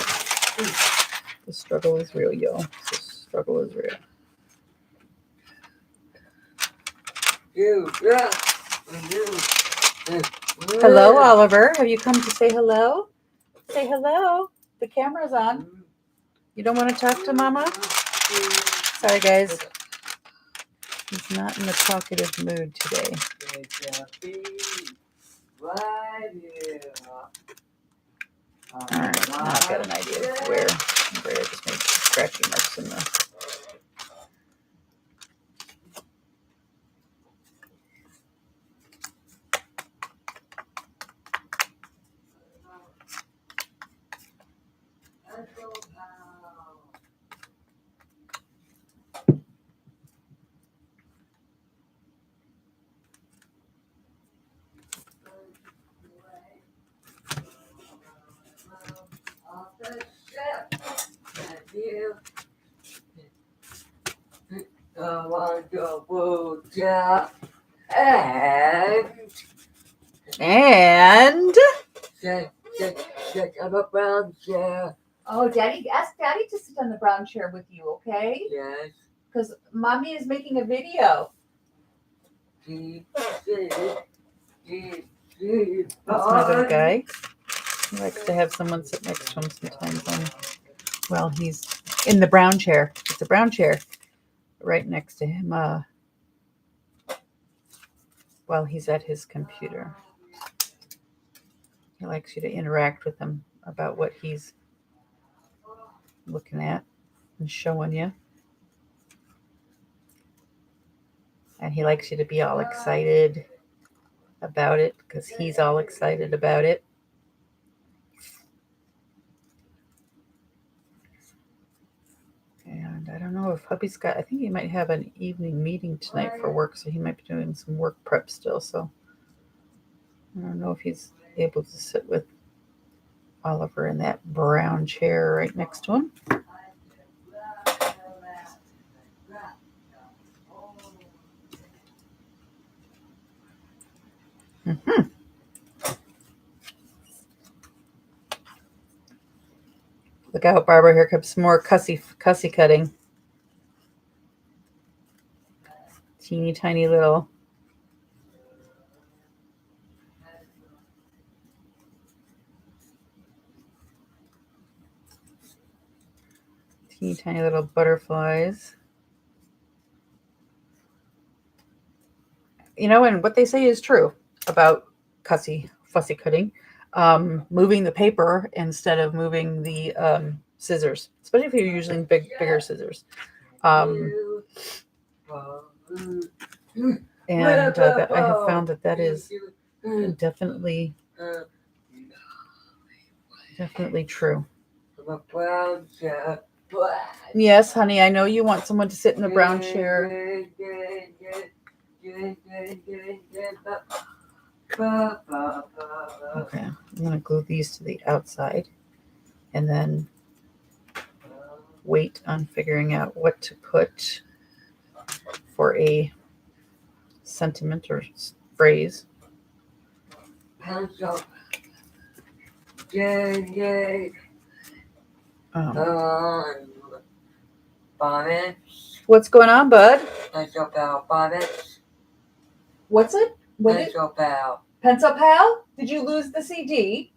Speaker 1: The struggle is real, yo. The struggle is real. Hello, Oliver. Have you come to say hello? Say hello. The camera's on. You don't want to talk to Mama? Sorry, guys. He's not in the talkative mood today. Alright, now I've got an idea of where I just made scratchy marks in the... And
Speaker 3: on a brown chair.
Speaker 1: oh, Daddy, ask Daddy to sit on the brown chair with you, okay?
Speaker 3: Yes.
Speaker 1: Because Mommy is making a video. That's another guy. He likes to have someone sit next to him sometimes. Well, he's in the brown chair. It's a brown chair right next to him while he's at his computer. He likes you to interact with him about what he's looking at and showing you. And he likes you to be all excited about it because he's all excited about it. And I don't know if hubby's got, I think he might have an evening meeting tonight for work, so he might be doing some work prep still. So I don't know if he's able to sit with Oliver in that brown chair right next to him. Mm-hmm. Look out, Barbara. Here comes some more cussy cutting. Teeny tiny little. Teeny tiny little butterflies. You know, and what they say is true about fussy cutting. Moving the paper instead of moving the scissors, especially if you're using bigger scissors. And that I have found that is definitely true. Yes, honey, I know you want someone to sit in the brown chair. Okay, I'm going to glue these to the outside and then wait on figuring out what to put for a sentiment or phrase.
Speaker 3: Bonnets.
Speaker 1: What's going on, bud?
Speaker 3: That's about bonnets.
Speaker 1: What's it? What
Speaker 3: That's about.
Speaker 1: Pencil Pal? Did you lose the CD?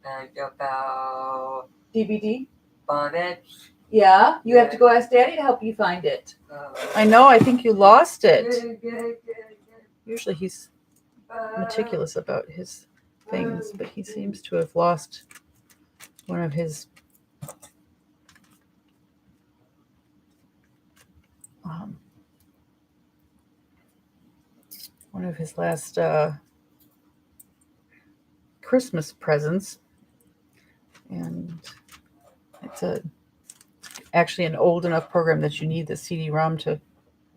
Speaker 3: That's about
Speaker 1: DVD?
Speaker 3: bonnets.
Speaker 1: Yeah, you have to go ask Daddy to help you find it. I know, I think you lost it. Usually he's meticulous about his things, but he seems to have lost one of his last Christmas presents, and it's actually an old enough program that you need the CD-ROM to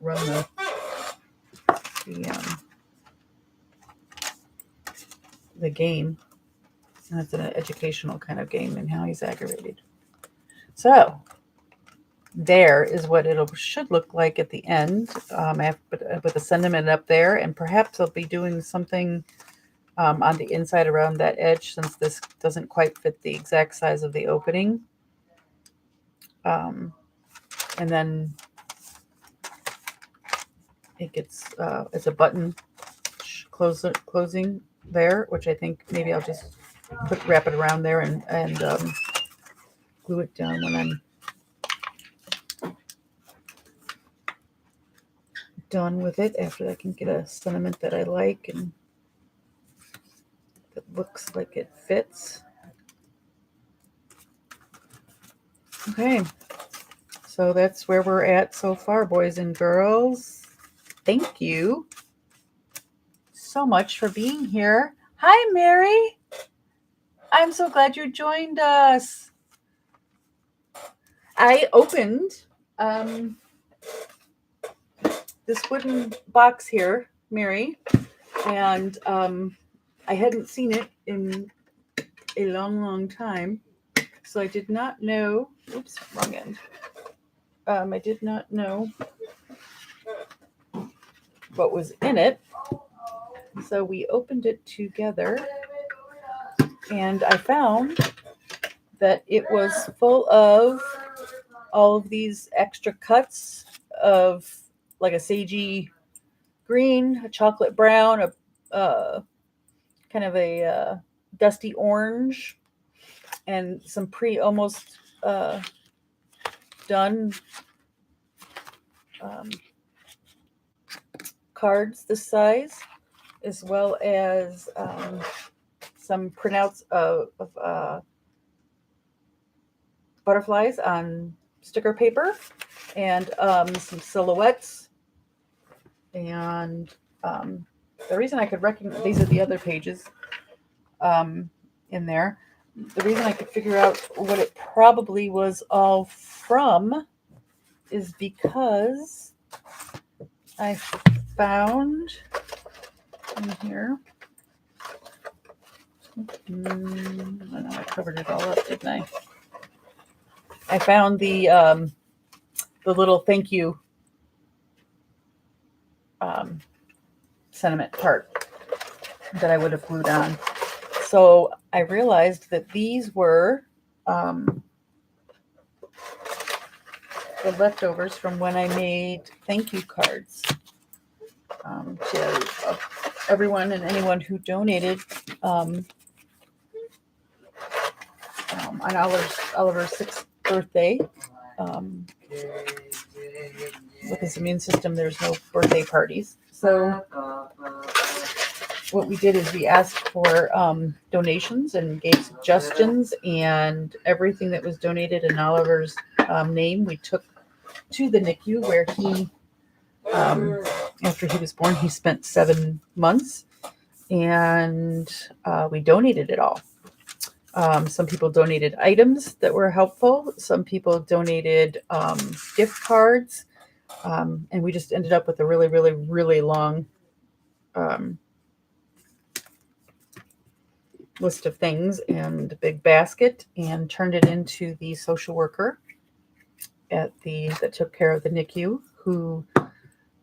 Speaker 1: run the game, and it's an educational kind of game, and how he's aggravated. So there is what it should look like at the end. I have to put the sentiment up there, and perhaps I'll be doing something on the inside around that edge, since this doesn't quite fit the exact size of the opening. And then it gets it's a button closing there, which I think maybe I'll just wrap it around there and glue it down when I'm done with it, after I can get a sentiment that I like and that looks like it fits. Okay, so that's where we're at so far, boys and girls. Thank you so much for being here. Hi, Mary. I'm so glad you joined us. I opened this wooden box here, Mary, and I hadn't seen it in a long time, so I did not know. Oops, wrong end. I did not know what was in it, so we opened it together, and I found that it was full of all of these extra cuts of like a sagey green, a chocolate brown, a kind of a dusty orange, and some almost done cards this size, as well as some printouts of butterflies on sticker paper, and some silhouettes. And the reason I could recognize, these are the other pages in there. The reason I could figure out what it probably was all from is because I found in here. I know I covered it all up, didn't I? I found the little thank you sentiment part that I would have glued on. So I realized that these were the leftovers from when I made thank you cards to everyone and anyone who donated on Oliver's 6th birthday. With his immune system, there's no birthday parties. So what we did is we asked for donations and gave suggestions, and everything that was donated in Oliver's name, we took to the NICU, where he, after he was born, he spent 7 months, and we donated it all. Some people donated items that were helpful. Some people donated gift cards. And we just ended up with a really, really, really long list of things and a big basket, and turned it into the social worker that took care of the NICU, who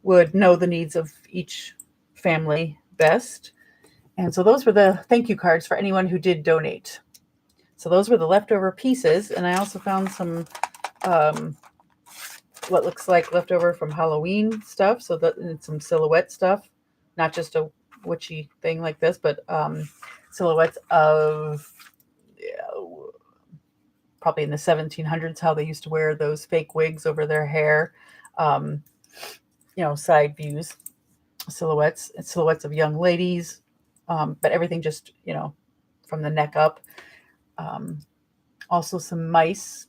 Speaker 1: would know the needs of each family best. And so those were the thank you cards for anyone who did donate. So those were the leftover pieces. And I also found some what looks like leftover from Halloween stuff. So that and some silhouette stuff, not just a witchy thing like this, but silhouettes of probably in the 1700s, how they used to wear those fake wigs over their hair, side views, silhouettes of young ladies, but everything just, from the neck up. Also some mice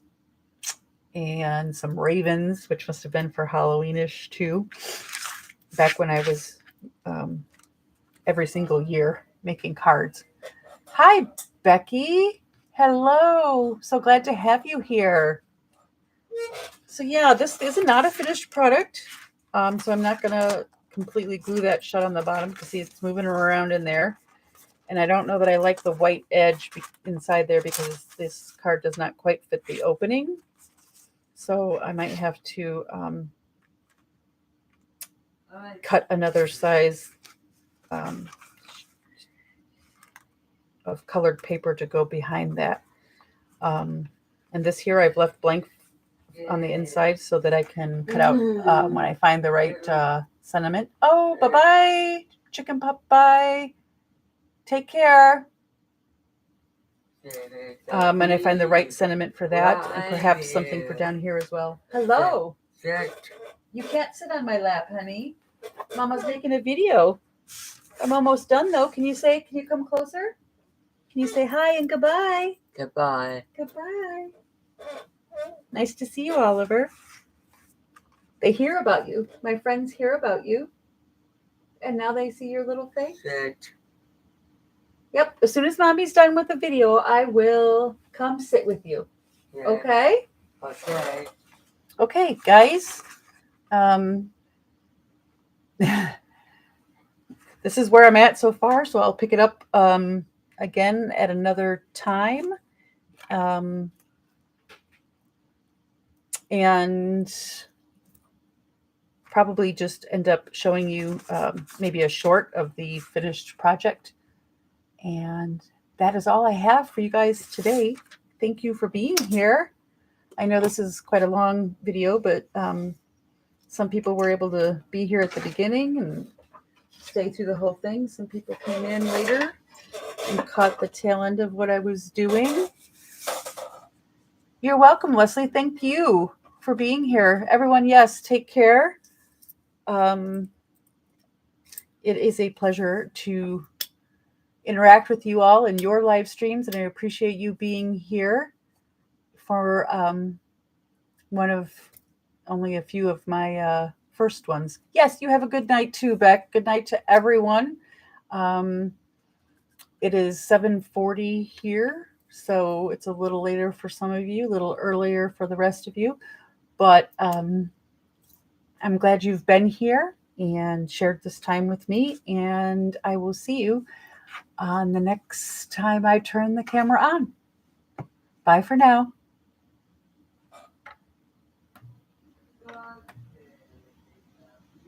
Speaker 1: and some ravens, which must have been for Halloweenish too, back when I was every single year making cards. Hi, Becky. Hello. So glad to have you here. So yeah, this is not a finished product. So I'm not going to completely glue that shut on the bottom because see it's moving around in there. And I don't know that I like the white edge inside there because this card does not quite fit the opening. So I might have to cut another size of colored paper to go behind that. And this here I've left blank on the inside so that I can cut out when I find the right sentiment. Oh, bye-bye, chicken pup, bye. Take care. And I find the right sentiment for that and perhaps something for down here as well. Hello. You can't sit on my lap, honey. Mama's making a video. I'm almost done though. Can you come closer? Can you say hi and goodbye?
Speaker 3: Goodbye.
Speaker 1: Goodbye. Nice to see you, Oliver. They hear about you. My friends hear about you. And now they see your little face. Yep. As soon as Mommy's done with the video, I will come sit with you.
Speaker 3: Yeah.
Speaker 1: Okay?
Speaker 3: Okay.
Speaker 1: Okay, guys. This is where I'm at so far, so I'll pick it up again at another time. And probably just end up showing you maybe a short of the finished project. And that is all I have for you guys today. Thank you for being here. I know this is quite a long video, but some people were able to be here at the beginning and stay through the whole thing. Some people came in later and caught the tail end of what I was doing. You're welcome, Leslie. Thank you for being here. Everyone, yes, take care. It is a pleasure to interact with you all in your live streams, and I appreciate you being here for one of only a few of my first ones. Yes, you have a good night too, Beck. Good night to everyone. It is 7:40 here, so it's a little later for some of you, a little earlier for the rest of you. But I'm glad you've been here and shared this time with me, and I will see you on the next time I turn the camera on. Bye for now.